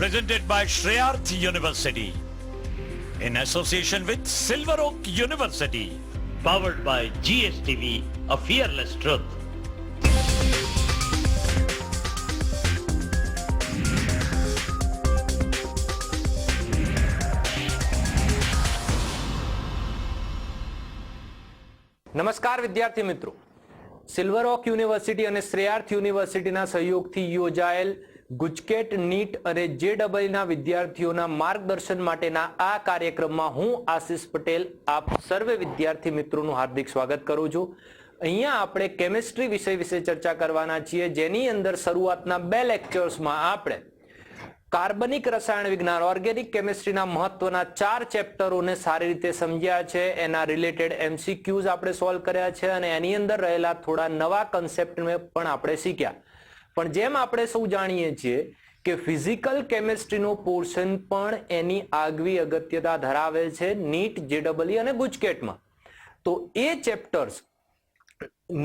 presented by Shreyarth University in association with Silver Oak University. Powered by GSTV, a fearless truth. નમસ્કાર વિદ્યાર્થી મિત્રો, silver okay university અને શ્રેયાર્થ યુનિવર્સિટીના સહયોગથી યોજાયેલ ગુજકેટ નીટ અને JEE વિદ્યાર્થીઓના માર્ગદર્શન માટેના આ કાર્યક્રમમાં હું આશિષ પટેલ આપ સર્વે વિદ્યાર્થી મિત્રોનું હાર્દિક સ્વાગત કરું છું. અહીંયા આપણે કેમિસ્ટ્રી વિષય વિશે ચર્ચા કરવાના છીએ, જેની અંદર શરૂઆતના 2 લેક્ચર્સમાં આપણે કાર્બનિક રસાયણ વિજ્ઞાન ઓર્ગેનિક કેમિસ્ટ્રીના મહત્વના 4 ચેપ્ટરોને સારી રીતે સમજ્યા છે. એના રિલેટેડ MCQs આપણે સોલ્વ કર્યા છે અને એની અંદર રહેલા થોડા નવા કન્સેપ્ટને પણ આપણે શીખ્યા. પણ જેમ આપણે સૌ જાણીએ છીએ કે ફિઝિકલ કેમિસ્ટ્રીનો પોર્શન પણ એની આગવી અગત્યતા ધરાવે છે નીટ, JEE અને ગુજકેટમાં. તો એ ચેપ્ટર્સ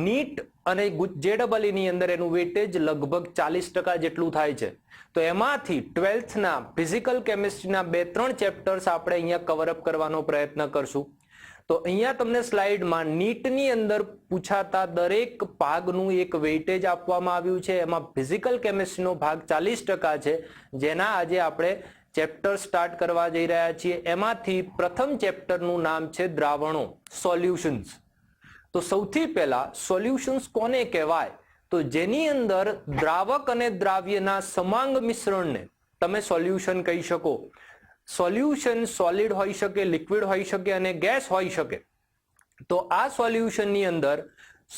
નીટ અને JEE ની અંદર એનું વેટેજ લગભગ 40% જેટલું થાય છે. તો એમાંથી 12th ના ફિઝિકલ કેમિસ્ટ્રીના 2-3 ચેપ્ટર્સ આપણે અહીંયા કવર અપ કરવાનો પ્રયત્ન કરશું. તો અહીંયા તમને સ્લાઇડમાં નીટની અંદર પૂછાતા દરેક ભાગનું એક વેઇટેજ આપવામાં આવ્યું છે. એમાં ફિઝિકલ કેમિસ્ટ્રીનો ભાગ 40% છે, જેના આજે આપણે ચેપ્ટર સ્ટાર્ટ કરવા જઈ રહ્યા છીએ. એમાંથી પ્રથમ ચેપ્ટરનું નામ છે દ્રાવણો, સોલ્યુશન્સ. તો સૌથી પહેલા સોલ્યુશન્સ કોને કહેવાય? તો જેની અંદર દ્રાવક અને દ્રાવ્યના સમાંગ મિશ્રણને તમે સોલ્યુશન કહી શકો. સોલ્યુશન સોલિડ હોઈ શકે, લિક્વિડ હોઈ શકે અને ગેસ હોઈ શકે. તો આ સોલ્યુશનની અંદર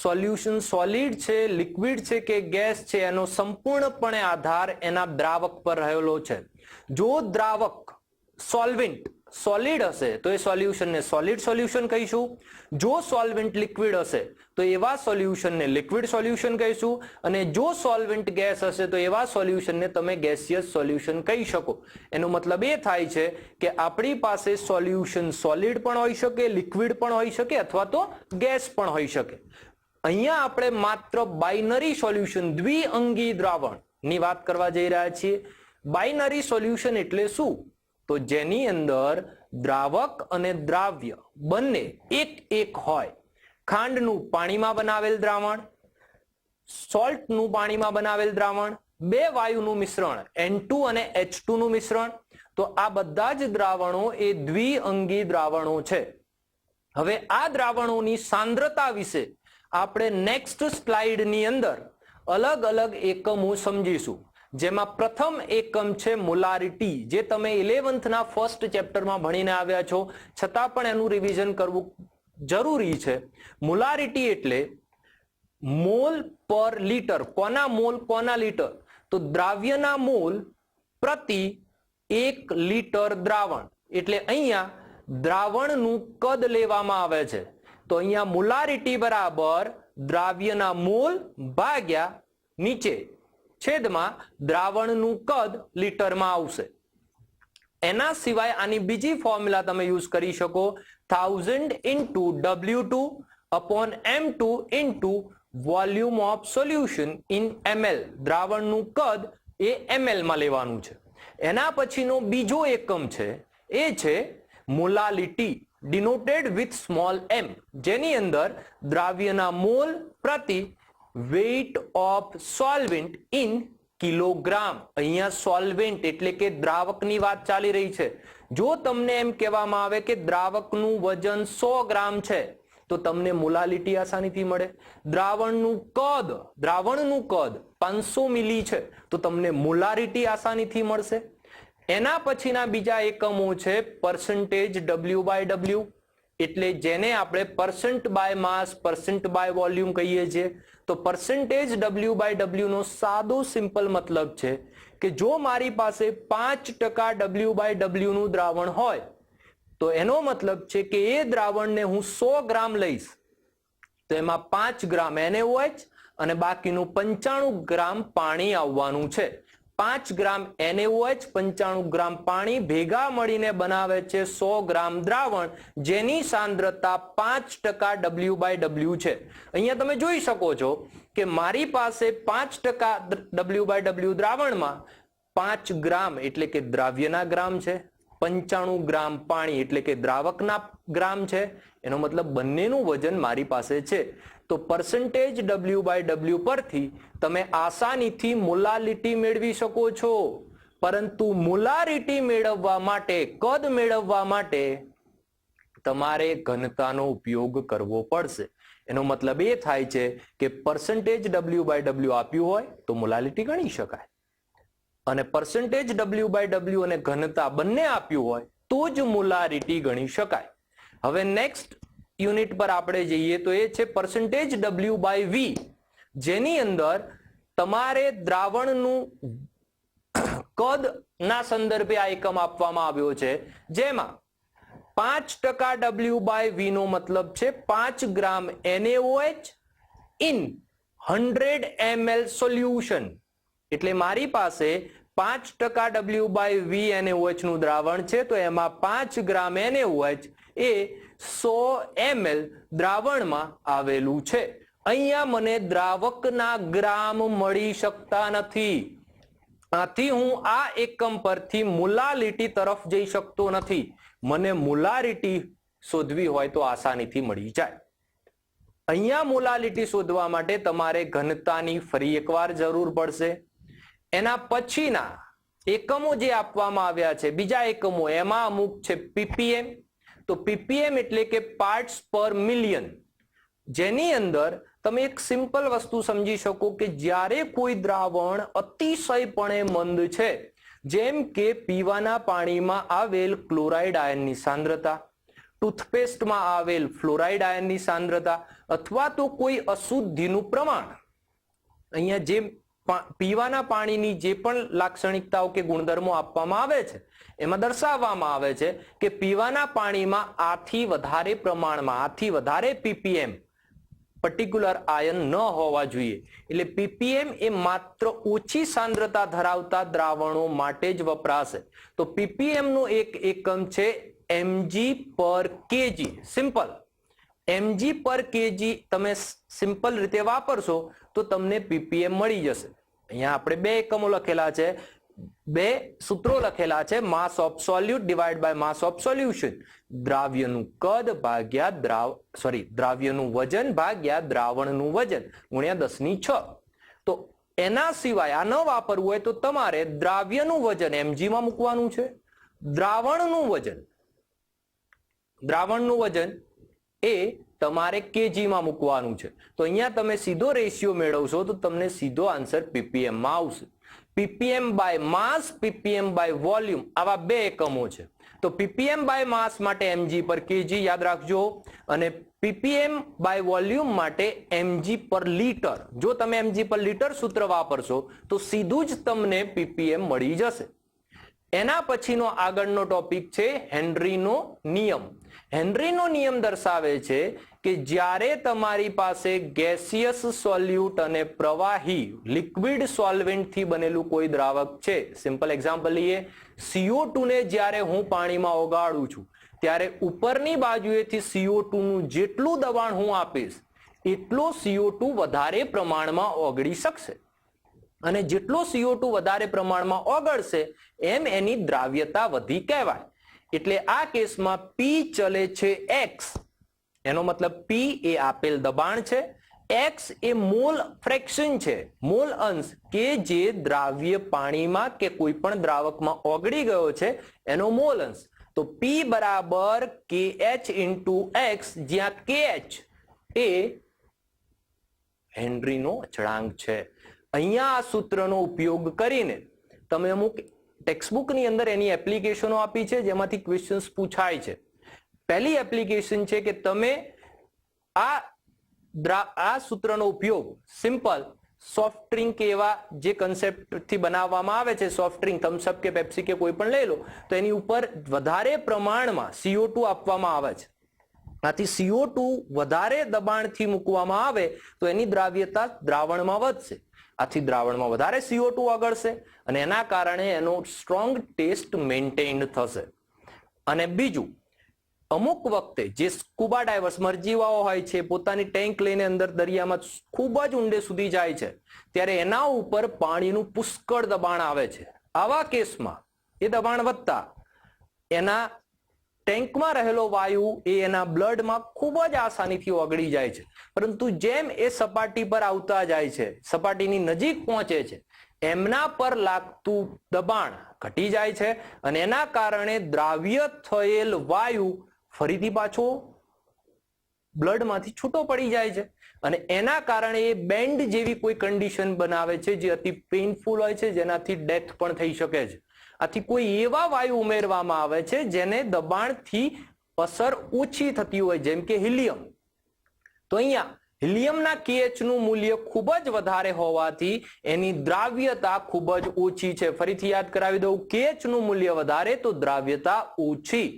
સોલ્યુશન સોલિડ છે, લિક્વિડ છે કે ગેસ છે, એનો સંપૂર્ણપણે આધાર એના દ્રાવક પર રહેલો છે. જો દ્રાવક સોલ્વેન્ટ સોલિડ હશે તો એ સોલ્યુશનને સોલિડ સોલ્યુશન કહીશું. જો સોલ્વેન્ટ લિક્વિડ હશે તો એવા સોલ્યુશનને લિક્વિડ સોલ્યુશન કહીશું. અને જો સોલ્વેન્ટ ગેસ હશે તો એવા સોલ્યુશનને તમે ગેસિયસ સોલ્યુશન કહી શકો. એનો મતલબ એ થાય છે કે આપણી પાસે સોલ્યુશન સોલિડ પણ હોઈ શકે, લિક્વિડ પણ હોઈ શકે અથવા તો ગેસ પણ હોઈ શકે. અહીંયા આપણે માત્ર બાઇનરી સોલ્યુશન, દ્વિઅંગી દ્રાવણ ની વાત કરવા જઈ રહ્યા છીએ. બાઇનરી સોલ્યુશન એટલે શું? તો જેની અંદર દ્રાવક અને દ્રાવ્ય બંને એક હોય. ખાંડનું પાણીમાં બનાવેલ દ્રાવણ, સોલ્ટનું પાણીમાં બનાવેલ દ્રાવણ, 2 વાયુનું મિશ્રણ N2 અને H2 નું મિશ્રણ. તો આ બધા જ દ્રાવણો એ દ્વિઅંગી દ્રાવણો છે. હવે આ દ્રાવણોની સાંદ્રતા વિશે આપણે નેક્સ્ટ સ્લાઇડની અંદર અલગ અલગ એકમો સમજીશું. જેમાં પ્રથમ એકમ છે મોલારિટી, જે તમે 11th ના ફર્સ્ટ ચેપ્ટરમાં ભણીને આવ્યા છો, છતાં પણ એનું રિવિઝન કરવું જરૂરી છે. મોલારિટી એટલે મોલ પર લીટર. કોના મોલ, કોના લીટર? તો દ્રાવ્યના મોલ પ્રતિ 1 લીટર દ્રાવણ. એટલે અહીંયા દ્રાવણનું કદ લેવામાં આવે છે. તો અહીંયા મોલારિટી બરાબર દ્રાવ્યના મોલ ભાગ્યા નીચે છેદમાં દ્રાવણનું કદ લીટરમાં આવશે. એના સિવાય આની બીજી ફોર્મ્યુલા તમે યુઝ કરી શકો, 1000 into W2 upon M2 into volume of solution in ml. દ્રાવણનું કદ એ ml માં લેવાનું છે. એના પછીનો બીજો એકમ છે એ છે molality, denoted with small m, જેની અંદર દ્રાવ્યના મોલ પ્રતિ weight of solvent in kilogram. અહીંયા સોલ્વેન્ટ એટલે કે દ્રાવકની વાત ચાલી રહી છે. જો તમને એમ કહેવામાં આવે કે દ્રાવકનું વજન 100 ગ્રામ છે તો તમને મોલાલિટી આસાનીથી મળે. દ્રાવણનું કદ 500 મિલી છે તો તમને મોલારિટી આસાનીથી મળશે. એના પછીના બીજા એકમો છે પર્સન્ટેજ W/W, એટલે જેને આપણે percent by mass, percent by volume કહીએ છીએ. તો પરસન્ટેજ W/W નો સાદો સિમ્પલ મતલબ છે કે જો મારી પાસે 5% W/W નું દ્રાવણ હોય તો એનો મતલબ છે કે એ દ્રાવણને હું 100 ગ્રામ લઈશ તો એમાં 5 ગ્રામ NaOH અને બાકીનું 95 ગ્રામ પાણી આવવાનું છે. 5 ગ્રામ NaOH, 95 ગ્રામ પાણી ભેગા મળીને બનાવે છે 100 ગ્રામ દ્રાવણ, જેની સાંદ્રતા 5% W/W છે. અહીંયા તમે જોઈ શકો છો કે મારી પાસે 5% W/W દ્રાવણમાં 5 ગ્રામ એટલે કે દ્રાવ્યના ગ્રામ છે, 95 ગ્રામ પાણી એટલે કે દ્રાવકના ગ્રામ છે. એનો મતલબ બંનેનું વજન મારી પાસે છે. તો પરસેન્ટેજ W/W પરથી તમે આસાનીથી મોલાલિટી મેળવી શકો છો. પરંતુ મોલારિટી મેળવવા માટે, કદ મેળવવા માટે તમારે ઘનતાનો ઉપયોગ કરવો પડશે. એનો મતલબ એ થાય છે કે પરસેન્ટેજ W/W આપ્યું હોય તો મોલાલિટી ગણી શકાય, અને પરસેન્ટેજ W/W અને ઘનતા બંને આપ્યું હોય તો જ મોલારિટી ગણી શકાય. હવે નેક્સ્ટ યુનિટ પર આપણે જઈએ તો એ છે પરસેન્ટેજ W/V, જેની અંદર તમારે દ્રાવણનું કદ ના સંદર્ભે આ એકમ આપવામાં આવ્યો છે, જેમાં 5% W/V નો મતલબ છે 5 ગ્રામ NaOH ઇન 100 ml સોલ્યુશન. એટલે મારી પાસે 5% W/V NaOH નું દ્રાવણ છે, તો એમાં 5 ગ્રામ NaOH એ 100 ml દ્રાવણમાં આવેલું છે. અહીંયા મને દ્રાવકના ગ્રામ મળી શકતા નથી. આથી હું આ એકમ પરથી મોલાલિટી તરફ જઈ શકતો નથી. મને મોલારિટી શોધવી હોય તો આસાનીથી મળી જાય. અહીંયા મોલાલિટી શોધવા માટે તમારે ઘનતાની ફરી એકવાર જરૂર પડશે. એના પછીના એકમો જે આપવામાં આવ્યા છે, બીજા એકમો, એમાં અમુક છે ppm. તો ppm એટલે કે પાર્ટ્સ પર મિલિયન, જેની અંદર તમે એક સિમ્પલ વસ્તુ સમજી શકો કે જ્યારે કોઈ દ્રાવણ અતિશયપણે મંદ છે, જેમ કે પીવાના પાણીમાં આવેલ ક્લોરાઇડ આયનની સાંદ્રતા, ટૂથપેસ્ટમાં આવેલ ફ્લોરાઇડ આયનની સાંદ્રતા, અથવા તો કોઈ અશુદ્ધિનું પ્રમાણ, અહીંયા જે પીવાના પાણીની જે પણ લાક્ષણિકતાઓ કે ગુણધર્મો આપવામાં આવે છે એમાં દર્શાવવામાં આવે છે કે પીવાના પાણીમાં આથી વધારે પ્રમાણમાં, આથી વધારે ppm પર્ટિક્યુલર આયન ન હોવા જોઈએ. એટલે ppm એ માત્ર ઓછી સાંદ્રતા ધરાવતા દ્રાવણો માટે જ વપરાશે. તો ppm નું એક એકમ છે mg/kg. સિમ્પલ mg/kg તમે સિમ્પલ રીતે વાપરશો તો તમને ppm મળી જશે. અહીંયા આપણે બે એકમો લખેલા છે, બે સૂત્રો લખેલા છે, mass of solute divide by mass of solution. દ્રાવ્યનું કદ ભાગ્યા દ્રાવ્યનું વજન ભાગ્યા દ્રાવણનું વજન ગુણ્યા 10⁶. તો એના સિવાય આ ન વાપરવું હોય તો તમારે દ્રાવ્યનું વજન mg માં મૂકવાનું છે, દ્રાવણનું વજન એ તમારે kg માં મૂકવાનું છે. તો અહીંયા તમે સીધો રેશિયો મેળવશો તો તમને સીધો આન્સર ppm માં આવશે. ppm by mass, ppm by volume, આવા બે એકમો છે. તો ppm બાય માસ માટે mg/kg યાદ રાખજો, અને ppm બાય વોલ્યુમ માટે mg/લિટર. જો તમે mg/લિટર સૂત્ર વાપરશો તો સીધું જ તમને ppm મળી જશે. એના પછીનો આગળનો ટોપિક છે હેનરીનો નિયમ. હેનરીનો નિયમ દર્શાવે છે કે જ્યારે તમારી પાસે ગેસિયસ સોલ્યુટ અને પ્રવાહી લિક્વિડ સોલ્વેન્ટ થી બનેલું કોઈ દ્રાવક છે, સિમ્પલ એક્ઝામ્પલ લઈએ, CO2 ને જ્યારે હું પાણીમાં ઓગાળું છું ત્યારે ઉપરની બાજુએથી CO2 નું જેટલું દબાણ હું આપીશ એટલો CO2 વધારે પ્રમાણમાં ઓગળી શકશે, અને જેટલો CO2 વધારે પ્રમાણમાં ઓગળશે એમ એની દ્રાવ્યતા વધી કહેવાય. એટલે આ કેસમાં P ચલે છે x. એનો મતલબ P એ આપેલ દબાણ છે, x એ મોલ ફ્રેક્શન છે, મોલ અંશ કે જે દ્રાવ્ય પાણીમાં કે કોઈ પણ દ્રાવકમાં ઓગળી ગયો છે એનો મોલ અંશ. તો P બરાબર KH × x, જ્યાં KH એ હેનરીનો અચળાંક છે. અહીંયા આ સૂત્રનો ઉપયોગ કરીને તમે અમુક ટેક્સ્ટબુકની અંદર એની એપ્લિકેશનો આપી છે જેમાંથી ક્વેશ્ચન્સ પૂછાય છે. પહેલી એપ્લિકેશન છે કે તમે આ સૂત્રનો ઉપયોગ સિમ્પલ સોફ્ટ ડ્રિંક એવા જે કન્સેપ્ટથી બનાવવામાં આવે છે, સોફ્ટ ડ્રિંક થમ્સઅપ કે પેપ્સી કે કોઈ પણ લઈ લો, તો એની ઉપર વધારે પ્રમાણમાં CO2 આપવામાં આવે છે. આથી CO2 વધારે દબાણથી મૂકવામાં આવે તો એની દ્રાવ્યતા દ્રાવણમાં વધશે. આથી દ્રાવણમાં વધારે CO2 ઓગળશે અને એના કારણે એનો સ્ટ્રોંગ ટેસ્ટ મેન્ટેન્ડ થશે. અને બીજું, અમુક વખતે જે સ્કુબા ડાઇવર્સ મરજીવાઓ હોય છે, પોતાની ટેન્ક લઈને અંદર દરિયામાં ખૂબ જ ઊંડે સુધી જાય છે, ત્યારે એના ઉપર પાણીનું પુષ્કળ દબાણ આવે છે. આવા કેસમાં એ દબાણ વધતા એના ટેન્કમાં રહેલો વાયુ એ એના બ્લડમાં ખૂબ જ આસાનીથી ઓગળી જાય છે, પરંતુ જેમ એ સપાટી પર આવતા જાય છે, સપાટીની નજીક પહોંચે છે, એમના પર લાગતું દબાણ ઘટી જાય છે અને એના કારણે દ્રાવ્ય થયેલ વાયુ ફરીથી પાછો બ્લડમાંથી છૂટો પડી જાય છે અને એના કારણે એ બેન્ડ જેવી કોઈ કન્ડિશન બનાવે છે જે અતિ પેઇનફુલ હોય છે, જેનાથી ડેથ પણ થઈ શકે છે. આથી કોઈ એવા વાયુ ઉમેરવામાં આવે છે જેને દબાણથી અસર ઓછી થતી હોય, જેમ કે હિલિયમ. તો અહીંયા હિલિયમના KH નું મૂલ્ય ખૂબ જ વધારે હોવાથી એની દ્રાવ્યતા ખૂબ જ ઓછી છે. ફરીથી યાદ કરાવી દઉં, KH નું મૂલ્ય વધારે તો દ્રાવ્યતા ઓછી.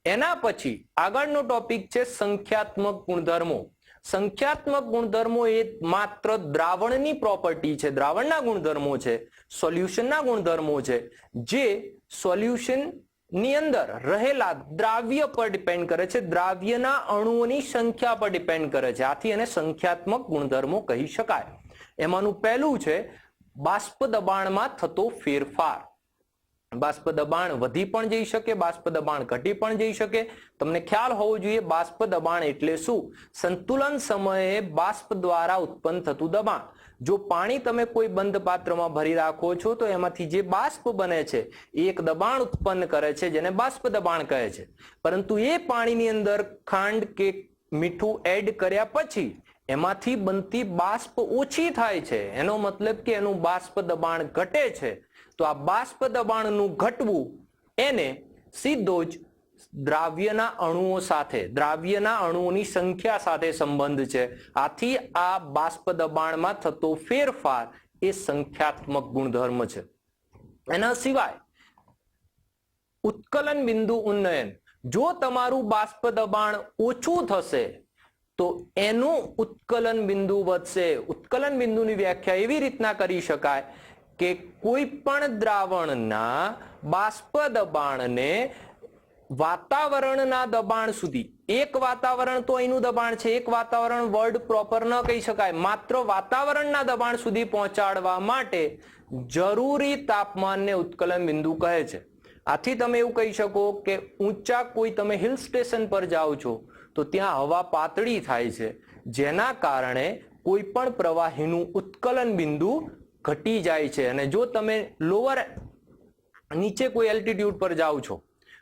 એના પછી આગળનો ટોપિક છે સંખ્યાત્મક ગુણધર્મો. સંખ્યાત્મક ગુણધર્મો એ માત્ર દ્રાવણની પ્રોપર્ટી છે, દ્રાવણના ગુણધર્મો છે, સોલ્યુશનના ગુણધર્મો છે, જે સોલ્યુશન ની અંદર રહેલા દ્રાવ્ય પર ડિપેન્ડ કરે છે, દ્રાવ્યના અણુઓની સંખ્યા પર ડિપેન્ડ કરે છે. આથી એને સંખ્યાત્મક ગુણધર્મો કહી શકાય. એમાંનું પહેલું છે બાષ્પ દબાણમાં થતો ફેરફાર. બાષ્પ દબાણ વધી પણ જઈ શકે, બાષ્પ દબાણ ઘટી પણ જઈ શકે. તમને ખ્યાલ હોવો જોઈએ બાષ્પ દબાણ એટલે શું. સંતુલન સમયે બાષ્પ દ્વારા ઉત્પન્ન થતું દબાણ. જો પાણી તમે કોઈ બંધ પાત્રમાં ભરી રાખો છો તો એમાંથી જે બાષ્પ બને છે એ એક દબાણ ઉત્પન્ન કરે છે જેને બાષ્પ દબાણ કહે છે. પરંતુ એ પાણીની અંદર ખાંડ કે મીઠું એડ કર્યા પછી એમાંથી બનતી બાષ્પ ઓછી થાય છે, એનો મતલબ કે એનું બાષ્પ દબાણ ઘટે છે. તો આ બાષ્પ દબાણનું ઘટવું એને સીધો જ દ્રાવ્યના અણુઓ સાથે, દ્રાવ્યના અણુઓની સંખ્યા સાથે સંબંધ છે. આથી આ બાષ્પ દબાણમાં થતો ફેરફાર એ સંખ્યાત્મક ગુણધર્મ છે. એના સિવાય ઉત્કલન બિંદુ ઉન્નયન. જો તમારું બાષ્પ દબાણ ઓછું થશે તો એનું ઉત્કલન બિંદુ વધશે. ઉત્કલન બિંદુની વ્યાખ્યા એવી રીતના કરી શકાય કે કોઈ પણ દ્રાવણના બાષ્પ દબાણને વાતાવરણના દબાણ સુધી, એક વાતાવરણ તો અહીંનું દબાણ છે, એક વાતાવરણ વર્ડ પ્રોપર ન કહી શકાય, માત્ર વાતાવરણના દબાણ સુધી પહોંચાડવા માટે જરૂરી તાપમાનને ઉત્કલન બિંદુ કહે છે. આથી તમે એવું કહી શકો કે ઊંચા કોઈ તમે હિલ સ્ટેશન પર જાઓ છો તો ત્યાં હવા પાતળી થાય છે, જેના કારણે કોઈ પણ પ્રવાહીનું ઉત્કલન બિંદુ ઘટી જાય છે. અને જો તમે લોઅર નીચે કોઈ એલ્ટિટ્યુડ પર જાઓ છો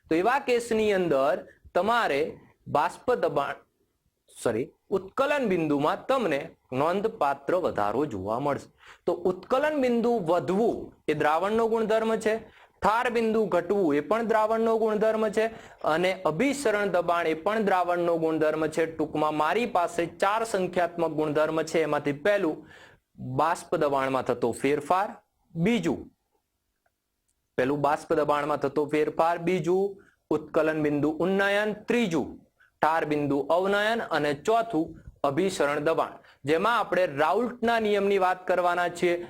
તો એવા કેસની અંદર તમારે બાષ્પ દબાણ ઉત્કલન બિંદુમાં તમને નોંધપાત્ર વધારો જોવા મળશે. તો ઉત્કલન બિંદુ વધવું એ દ્રાવણનો ગુણધર્મ છે, ઠાર બિંદુ ઘટવું એ પણ દ્રાવણનો ગુણધર્મ છે અને અભિસરણ દબાણ એ પણ દ્રાવણનો ગુણધર્મ છે. ટૂંકમાં મારી પાસે 4 સંખ્યાત્મક ગુણધર્મ છે. એમાંથી પહેલું બાષ્પ દબાણમાં થતો ફેરફાર, બાષ્પ દબાણમાં થતો ફેરફાર, બીજું ઉત્કલન બિંદુ ઉન્નયન, ત્રીજું ઠાર બિંદુ અવનયન અને ચોથું અભિસરણ દબાણ. જેમાં આપણે રાઉલ્ટના નિયમની વાત કરવાના છીએ.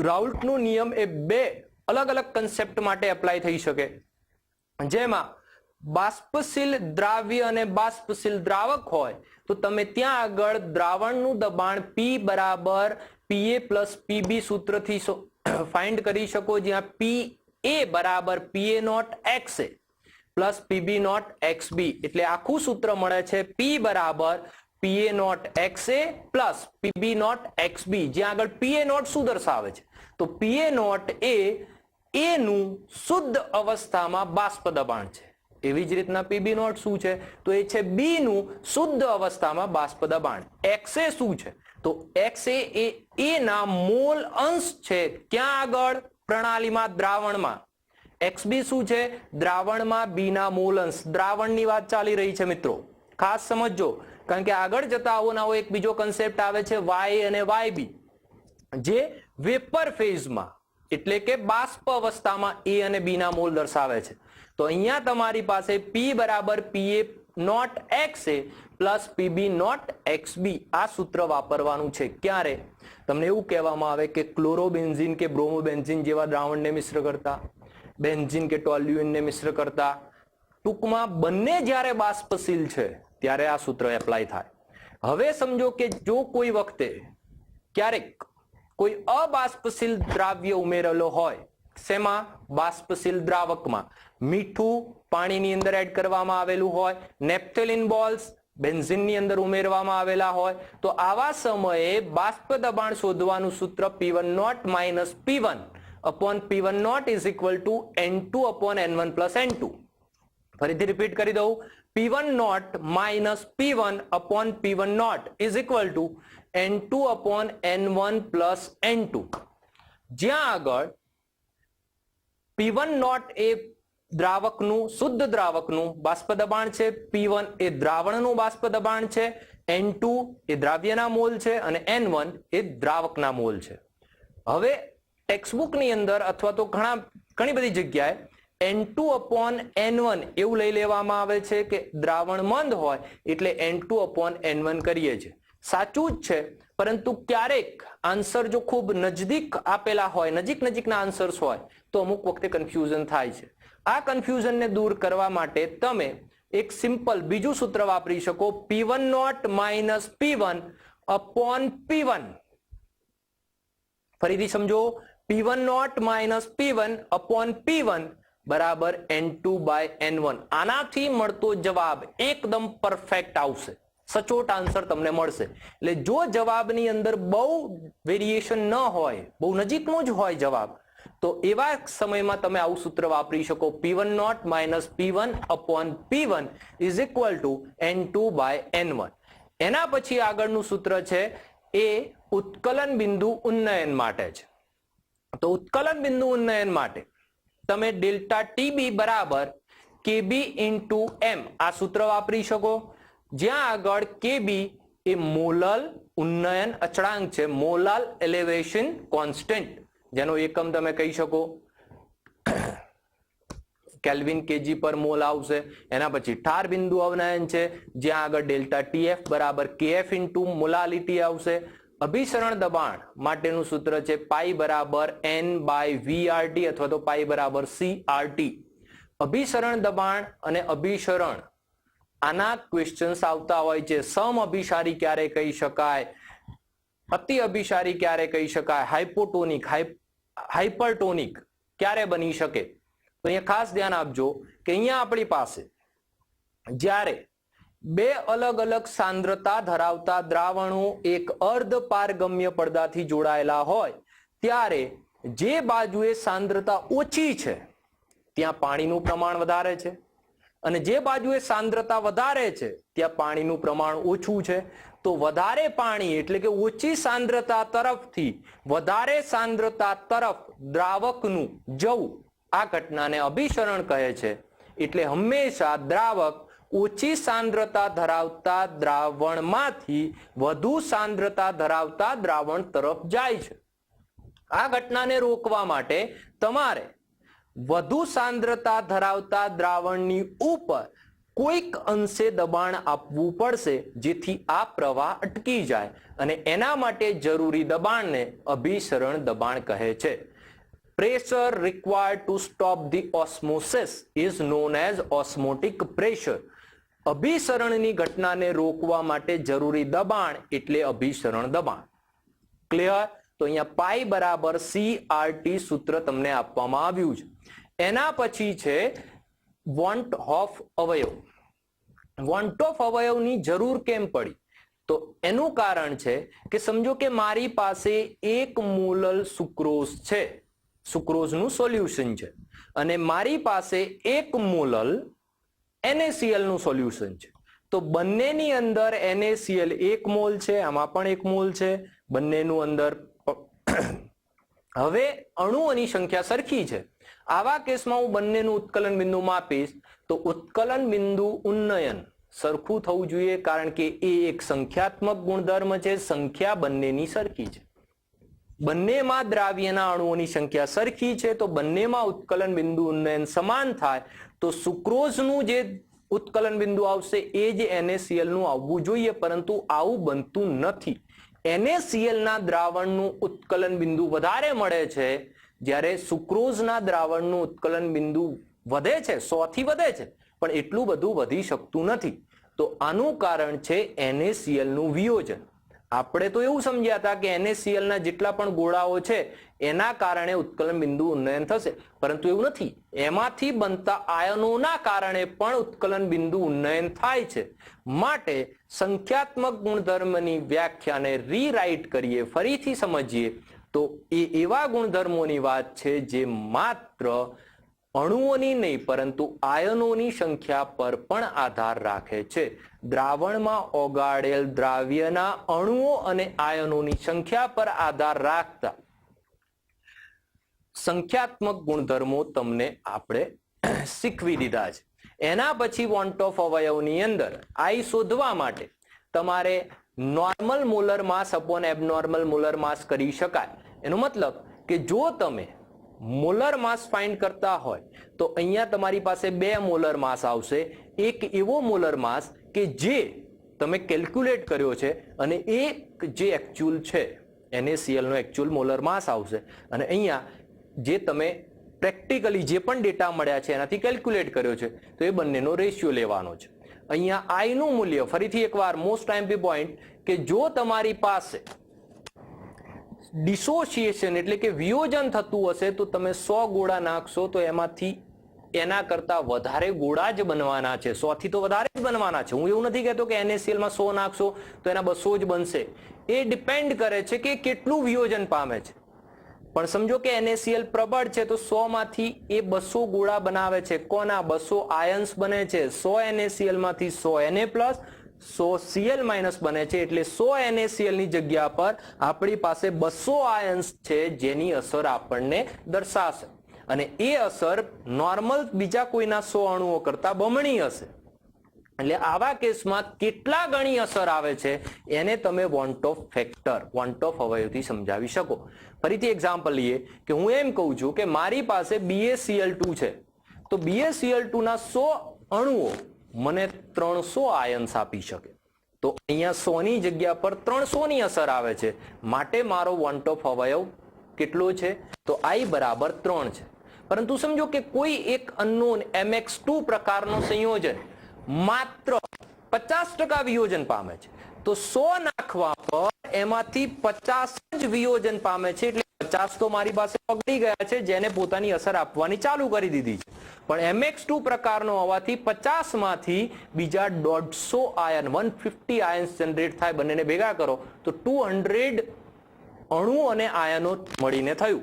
રાઉલ્ટનો નિયમ એ 2 અલગ અલગ કન્સેપ્ટ માટે એપ્લાય થઈ શકે, જેમાં બાષ્પશીલ દ્રાવ્ય અને બાષ્પશીલ દ્રાવક હોય તો તમે ત્યાં આગળ દ્રાવણનું દબાણ P બરાબર PA પ્લસ PB સૂત્રથી ફાઇન્ડ કરી શકો, જ્યાં PA બરાબર PA not XA plus PB not XB. એટલે આખું સૂત્ર મળે છે P બરાબર PA not XA plus PB not XB, જ્યાં આગળ PA નોટ શું દર્શાવે છે તો PA નોટ એ A નું શુદ્ધ અવસ્થામાં બાષ્પ દબાણ છે. એવી જ રીતના PB નોટ શું છે તો એ છે B નું શુદ્ધ અવસ્થામાં બાષ્પ દબાણ. XA શું છે તો XA એ A ના મોલ અંશ છે, ક્યાં આગળ પ્રણાલીમાં, દ્રાવણમાં. XB શું છે દ્રાવણમાં B ના મોલ અંશ. દ્રાવણની વાત ચાલી રહી છે મિત્રો, ખાસ સમજજો, કારણ કે આગળ જતા આવો નવો એક બીજો કન્સેપ્ટ આવે છે Y અને YB, જે વેપર ફેઝમાં એટલે કે બાષ્પ અવસ્થામાં A અને B ના મોલ દર્શાવે છે. તો અહીંયા તમારી પાસે P બરાબર PA not XA plus PB not XB આ સૂત્ર વાપરવાનું છે. ક્યારે તમને એવું કહેવામાં આવે કે ક્લોરોબેન્ઝીન કે બ્રોમોબેન્ઝીન જેવા દ્રાવણને મિશ્ર કરતા, બેન્ઝીન કે ટોલ્યુઇનને મિશ્ર કરતા, ટૂંકમાં બંને જ્યારે બાષ્પશીલ છે ત્યારે આ સૂત્ર એપ્લાય થાય. હવે સમજો કે જો કોઈ વખતે ક્યારેક કોઈ અબાષ્પશીલ દ્રાવ્ય ઉમેરેલો હોય શેમાં? બાષ્પશીલ દ્રાવકમાં. મીઠું પાણીની અંદર એડ કરવામાં આવેલું હોય, નેપ્થેલિન બોલ્સ બેન્ઝીનની અંદર ઉમેરવામાં આવેલા હોય, તો આવા સમયે બાષ્પ દબાણ શોધવાનું સૂત્ર P1 minus P1 upon P1 is equal to N2 upon N1 plus N2. ફરીથી રિપીટ કરી દઉં, P1 minus P1 upon P1 is equal to N2 upon N1 plus N2. જ્યાં આગળ P1 એ દ્રાવકનું, શુદ્ધ દ્રાવકનું બાષ્પ દબાણ છે, P1 એ દ્રાવણનું બાષ્પ દબાણ છે, N2 એ દ્રાવ્યના મોલ છે અને N1 એ દ્રાવકના મોલ છે. હવે ટેક્સ્ટબુકની અંદર અથવા તો ઘણી બધી જગ્યાએ N2 upon N1 એવું લઈ લેવામાં આવે છે કે દ્રાવણ મંદ હોય એટલે N2 upon N1 કરીએ છીએ. સાચું જ છે, પરંતુ ક્યારેક આન્સર જો ખૂબ નજદીક આપેલા હોય, નજીકના આન્સર્સ હોય તો અમુક વખતે કન્ફ્યુઝન થાય છે. આ કન્ફ્યુઝનને દૂર કરવા માટે તમે એક સિમ્પલ બીજું સૂત્ર વાપરી શકો, P1 minus P1 upon P1. ફરીથી સમજો, P1 minus P1 upon P1 બરાબર N2 by N1. આનાથી મળતો જવાબ એકદમ પરફેક્ટ આવશે, સચોટ આન્સર તમને મળશે. એટલે જો જવાબની અંદર બહુ વેરિએશન ન હોય, બહુ નજીકનો જ હોય જવાબ, તો એવા સમયમાં તમે આવું સૂત્ર વાપરી શકો, P1 minus P1 upon P1 is equal to N2 by N1. એના પછી આગળનું સૂત્ર છે એ ઉત્કલન બિંદુ ઉન્નયન માટે છે. તો ઉત્કલન બિંદુ ઉન્નયન માટે તમે ડેલ્ટા TB બરાબર KB ઇન્ટુ M આ સૂત્ર વાપરી શકો, જ્યાં આગળ KB એ મોલલ ઉન્નયન અચળાંક છે, મોલાલ એલિવેશન કોન્સ્ટન્ટ, જેનો એકમ તમે કહી શકો કેલ્વિન કેજી પર મોલ આવશે. એના પછી ઠાર બિંદુ અવનયન છે, જ્યાં આગળ ડેલ્ટા TF બરાબર KF ઇન્ટુ મોલાલિટી આવશે. અભિસરણ દબાણ માટેનું સૂત્ર છે પાઈ બરાબર N બાય VRT અથવા તો પાઈ બરાબર CRT. અભિસરણ દબાણ અને અભિસરણ આના ક્વેશ્ચન્સ આવતા હોય છે. સમ અભિસારી ક્યારે કહી શકાય, અતિ અભિસારી ક્યારે કહી શકાય, હાઇપોટોનિક, હાઇપરટોનિક ક્યારે બની શકે. તો અહીંયા ખાસ ધ્યાન આપજો કે અહીંયા આપણી પાસે જ્યારે બે અલગ અલગ સાંદ્રતા ધરાવતા દ્રાવણો એક અર્ધ પારગમ્ય પડદાથી જોડાયેલા હોય ત્યારે જે બાજુએ સાંદ્રતા ઓછી છે ત્યાં પાણીનું પ્રમાણ વધારે છે અને જે બાજુએ સાંદ્રતા વધારે છે ત્યાં પાણીનું પ્રમાણ ઓછું છે. તો વધારે પાણી એટલે કે ઓછી સાંદ્રતા તરફથી વધારે સાંદ્રતા તરફ દ્રાવકનું જવું, આ ઘટનાને અભિસરણ કહે છે. એટલે હંમેશા દ્રાવક ઓછી સાંદ્રતા ધરાવતા દ્રાવણમાંથી વધુ સાંદ્રતા ધરાવતા દ્રાવણ તરફ જાય છે. આ ઘટનાને રોકવા માટે તમારે વધુ સાંદ્રતા ધરાવતા દ્રાવણની ઉપર કોઈક અંશે દબાણ આપવું પડશે, જેથી આ પ્રવાહ અટકી જાય અને એના માટે જરૂરી દબાણને અભિસરણ દબાણ કહે છે. Pressure required to stop the osmosis is known as osmotic pressure. અભિસરણની ઘટનાને રોકવા માટે જરૂરી દબાણ એટલે અભિસરણ દબાણ. ક્લિયર? તો અહીંયા પાઈ બરાબર CRT સૂત્ર તમને આપવામાં આવ્યું છે. એના પછી છે વોન્ટ ઓફ અવયવ. વોન્ટ ઓફ અવયવની જરૂર કેમ પડી? તો એનું કારણ છે કે સમજો કે મારી પાસે 1 મોલલ સુક્રોઝ છે, સુક્રોઝનું સોલ્યુશન છે, અને મારી પાસે 1 મોલલ NaCl નું સોલ્યુશન છે. તો બંનેની અંદર NaCl 1 મોલ છે, આમાં પણ 1 મોલ છે, બંનેનું અંદર હવે અણુઓની સંખ્યા સરખી છે. આવા કેસમાં હું બંનેનું ઉત્કલન બિંદુ માપીશ તો ઉત્કલન બિંદુ ઉન્નયન સરખું થવું જોઈએ, કારણ કે એ એક સંખ્યાત્મક ગુણધર્મ છે. સંખ્યા બંનેની સરખી છે, બંનેમાં દ્રાવ્યના અણુઓની સંખ્યા સરખી છે, તો બંનેમાં ઉત્કલન બિંદુ ઉન્નયન સમાન થાય તો સુક્રોઝનું જે ઉત્કલન બિંદુ આવશે એ જ NaCl નું આવવું જોઈએ, પરંતુ આવું બનતું નથી. NaCl ના દ્રાવણનું ઉત્કલન બિંદુ વધારે મળે છે, જ્યારે સુક્રોઝના દ્રાવણનું ઉત્કલન બિંદુ વધે છે, 100 થી વધે છે, પણ એટલું બધું વધી શકતું નથી. તો આનું કારણ છે NaCl નું વિયોજન. આપણે તો એવું સમજ્યા હતા કે NaCl ના જેટલા પણ ગોળાઓ છે એના કારણે ઉત્કલન બિંદુ ઉન્નયન થશે, પરંતુ એવું નથી. એમાંથી બનતા આયનોના કારણે પણ ઉત્કલન બિંદુ ઉન્નયન થાય છે. માટે સંખ્યાત્મક ગુણધર્મની વ્યાખ્યાને રીરાઇટ કરીએ, ફરીથી સમજીએ તો એ એવા ગુણધર્મોની વાત છે જે માત્ર અણુઓની નહીં પરંતુ આયનોની સંખ્યા પર પણ આધાર રાખે છે. દ્રાવણમાં ઓગાળેલ દ્રાવ્યના અણુઓ અને આયનોની સંખ્યા પર આધાર રાખતા સંખ્યાત્મક ગુણધર્મો તમને આપણે શીખવી દીધા છે. એના પછી વોન્ટ ઓફ અવયવની અંદર આઈ શોધવા માટે તમારે નોર્મલ મોલર માસ અપોન એબનોર્મલ મોલર માસ કરી શકાય. એનો મતલબ કે જો તમે મોલર માસ ફાઇન્ડ કરતા હોય તો અહીંયા તમારી પાસે 2 મોલર માસ આવશે. એક એવો મોલર માસ કે જે તમે કેલ્ક્યુલેટ કર્યો છે અને એક જે એકચ્યુઅલ છે NaCl નો એકચ્યુઅલ મોલર માસ આવશે, અને અહીંયા જે તમે પ્રેક્ટિકલી જે પણ ડેટા મળ્યા છે એનાથી કેલ્ક્યુલેટ કર્યો છે તો એ બંનેનો રેશિયો લેવાનો છે. અહીંયા આઈ નું મૂલ્ય ફરીથી એકવાર મોસ્ટ આઈમ્પી પોઈન્ટ કે જો તમારી પાસે ડિસોસિએશન એટલે કે વિયોજન થતું હશે તો તમે 100 ગોળા નાખશો તો એમાંથી એના કરતા વધારે ગોળા જ બનવાના છે. 100 થી તો વધારે જ બનવાના છે. હું એવું નથી કહેતો કે NaCl માં 100 નાખશો તો એના 200 જ બનશે. એ ડિપેન્ડ કરે છે કે કેટલું વિયોજન પામે છે. પણ સમજો કે NaCl પ્રબળ છે તો 100 માંથી એ 200 ગોળા બનાવે છે. કોના? 200 આયન્સ બને છે. 100 NaCl માંથી 100 Na+ 100 Cl- બને છે. એટલે 100 NaCl ની જગ્યા પર આપણી પાસે 200 આયન્સ છે જેની અસર આપણને દર્શાવશે, અને એ અસર નોર્મલ બીજા કોઈના 100 અણુઓ કરતા બમણી હશે. એટલે આવા કેસમાં કેટલા ગણી અસર આવે છે એને તમે van't Hoff factor, van't Hoff અવયવથી સમજાવી શકો. ફરીથી એક્ઝામ્પલ લઈએ કે હું એમ કહું છું કે મારી પાસે BaCl2 છે, તો BaCl2 ના 100 અણુઓ મને 300 આયન્સ આપી શકે. તો અહીંયા 100 ની જગ્યા પર 300 ની અસર આવે છે. માટે મારો વોન્ટ ઓફ અવયવ કેટલો છે? તો I બરાબર 3 છે. પરંતુ સમજો કે કોઈ એક અનનોન MX2 પ્રકારનો સંયોજન માત્ર 50% વિયોજન પામે છે, તો 100 નાખવા પર એમાંથી 50 જ વિયોજન પામે છે. એટલે 50 તો મારી પાસે ઓગળી ગયા છે જેને પોતાની અસર આપવાની ચાલુ કરી દીધી છે. પણ MX2 પ્રકારનો હોવાથી 50 માંથી બીજા 150 આયન 150 આયન્સ જનરેટ થાય. બંનેને ભેગા કરો તો 200 અણુ અને આયનો મળીને થયું.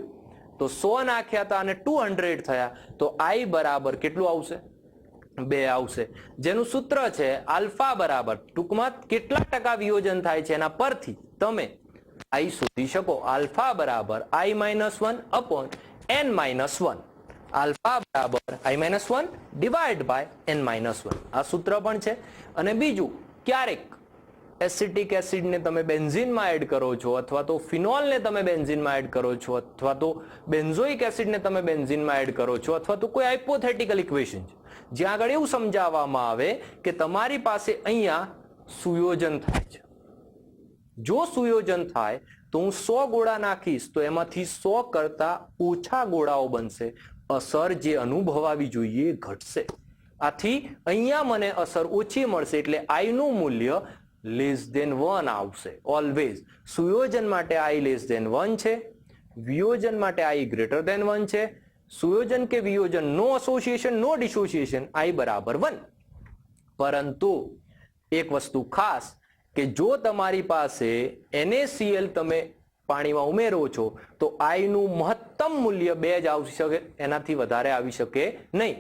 તો 100 નાખ્યા હતા અને 200 થયા, તો I બરાબર કેટલું આવશે? 2 આવશે. જેનું સૂત્ર છે આલ્ફા બરાબર, ટૂંકમાં કેટલા ટકા વિયોજન થાય છે એના પરથી તમે I શોધી શકો. આલ્ફા બરાબર I-1 અપોન n-1. આલ્ફા બરાબર I-1 ડિવાઇડ બાય n-1. આ સૂત્ર પણ છે. અને બીજું, ક્યારેક એસિટિક એસિડને તમે બેન્ઝીનમાં એડ કરો છો, અથવા તો ફિનોલને તમે બેન્ઝીનમાં એડ કરો છો, અથવા તો બેન્ઝોઇક એસિડને તમે બેન્ઝીનમાં એડ કરો છો, અથવા તો કોઈ હાઇપોથેટિકલ ઇક્વેશન છે જ્યાં આગળ એવું સમજાવવામાં આવે કે તમારી પાસે અહીંયા સુયોજન થાય છે. જો સુયોજન થાય તો હું 100 ગોળા નાખીશ તો એમાંથી 100 કરતા ઓછા ગોળાઓ બનશે. અસર જે અનુભવાવી જોઈએ ઘટશે. આથી અહીંયા મને અસર ઓછી મળશે. એટલે I નું મૂલ્ય <1 આવશે ઓલવેઝ. સુયોજન માટે I <1 છે, વિયોજન માટે I <1 છે. સુયોજન કે વિયોજન, નો એસોસિએશન નો ડિસોસિએશન, I બરાબર 1. પરંતુ એક વસ્તુ ખાસ કે જો તમારી પાસે NaCl તમે પાણીમાં ઉમેરો છો તો I નું મહત્તમ મૂલ્ય 2 જ આવી શકે, એનાથી વધારે આવી શકે નહીં.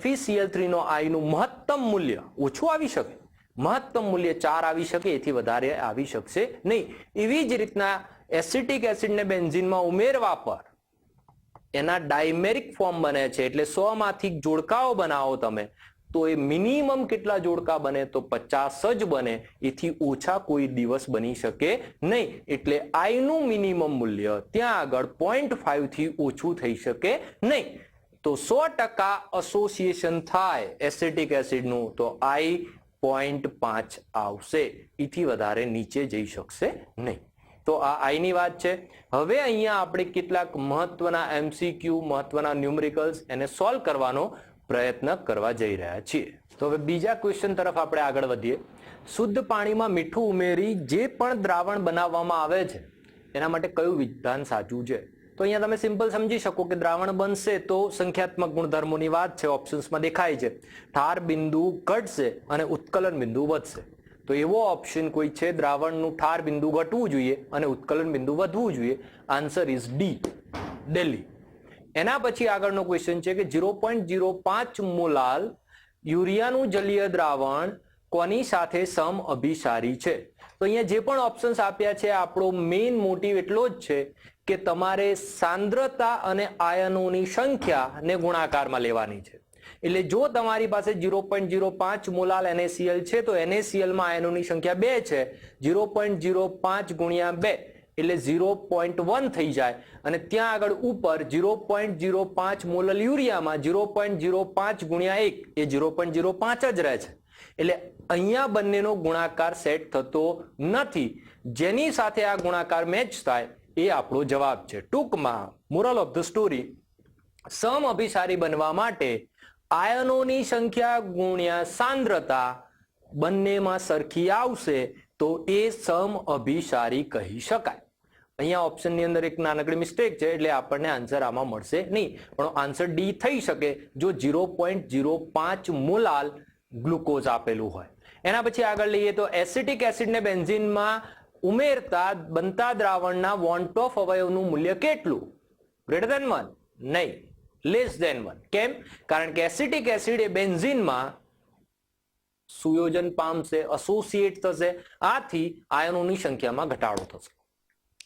FeCl3 નો I નું મહત્તમ મૂલ્ય ઓછું આવી શકે, મહત્તમ મૂલ્ય 4 આવી શકે, એથી વધારે આવી શકશે નહીં. એવી જ રીતના એસિટિક એસિડને બેન્ઝીનમાં ઉમેરવા પર એના ડાયમેરિક ફોર્મ બને છે. એટલે 100 માંથી જોડકાઓ બનાવો તમે તો એ મિનિમમ કેટલા જોડકા બને? તો 50 જ બને. એથી ઓછા કોઈ દિવસ બની શકે નહીં. એટલે I નું મિનિમમ મૂલ્ય ત્યાં આગળ 0.5 થી ઓછું થઈ શકે નહીં. તો 100% એસોસિએશન થાય એસિટિક એસિડનું તો I 0.5 આવશે. એથી વધારે નીચે જઈ શકશે નહીં. તો આ I ની વાત છે. હવે અહીંયા આપણે કેટલાક મહત્વના MCQ, મહત્વના ન્યુમેરિકલ્સ એને સોલ્વ કરવાનો પ્રયત્ન કરવા જઈ રહ્યા છીએ. તો હવે બીજા ક્વેશ્ચન તરફ આપણે આગળ વધીએ. શુદ્ધ પાણીમાં મીઠું ઉમેરી જે પણ દ્રાવણ બનાવવામાં આવે છે એના માટે કયું વિધાન સાચું છે? તો અહીંયા તમે સિમ્પલ સમજી શકો કે દ્રાવણ બનશે તો સંખ્યાત્મક ગુણધર્મોની વાત છે. ઓપ્શન્સમાં દેખાય છે ઠાર બિંદુ ઘટશે અને ઉત્કલન બિંદુ વધશે. તો એવો ઓપ્શન કોઈ છે દ્રાવણનું ઠાર બિંદુ ઘટવું જોઈએ અને ઉત્કલન બિંદુ વધવું જોઈએ. Answer is D, Delhi. એના પછી આગળનો ક્વેશ્ચન છે કે 0.05 મોલાલ યુરિયાનું જલીય દ્રાવણ કોની સાથે સમ અભિસારી છે? તો અહીંયા જે પણ ઓપ્શન્સ આપ્યા છે આપણો મેઇન મોટિવ એટલો જ છે કે તમારે સાંદ્રતા અને આયનોની સંખ્યાને ગુણાકારમાં લેવાની છે. એટલે જો તમારી પાસે 0.05 મોલાલ NaCl છે તો NaCl માં આયનોની સંખ્યા 2 છે. 0.05 ગુણ્યા 2 એટલે 0.1 થઈ જાય અને ત્યાં આગળ ઉપર 0.05 મોલલ યુરિયામાં 0.05 ગુણ્યા 1 એ 0.05 જ રહે છે. એટલે અહીંયા બંનેનો ગુણાકાર સેટ થતો નથી. જેની સાથે આ ગુણાકાર મેચ થાય એ આપણો જવાબ છે. ટૂંકમાં મોરલ ઓફ ધ સ્ટોરી, સમ અભિસારી બનવા માટે આયનોની સંખ્યા ગુણ્યા સાંદ્રતા બંનેમાં સરખી આવશે તો એ સમ અભિસારી કહી શકાય. અહીંયા ઓપ્શનની અંદર એક નાનકડી મિસ્ટેક છે એટલે આપણને આન્સર આમાં મળશે નહીં, પણ આન્સર ડી થઈ શકે જો 0.05 મોલાલ ગ્લુકોઝ આપેલું હોય. એના પછી આગળ લઈએ તો એસિટિક એસિડને બેન્ઝીનમાં ઉમેરતા બનતા દ્રાવણના વોન્ટ ઓફ અવયવનું મૂલ્ય કેટલું? Greater than 1? નહીં, લેસ ધેન 1. કેમ? કારણ કે એસિટિક એસિડ એ બેન્ઝીનમાં સુયોજન પામશે, એસોસિએટ થશે, આથી આયનોની સંખ્યામાં ઘટાડો થશે.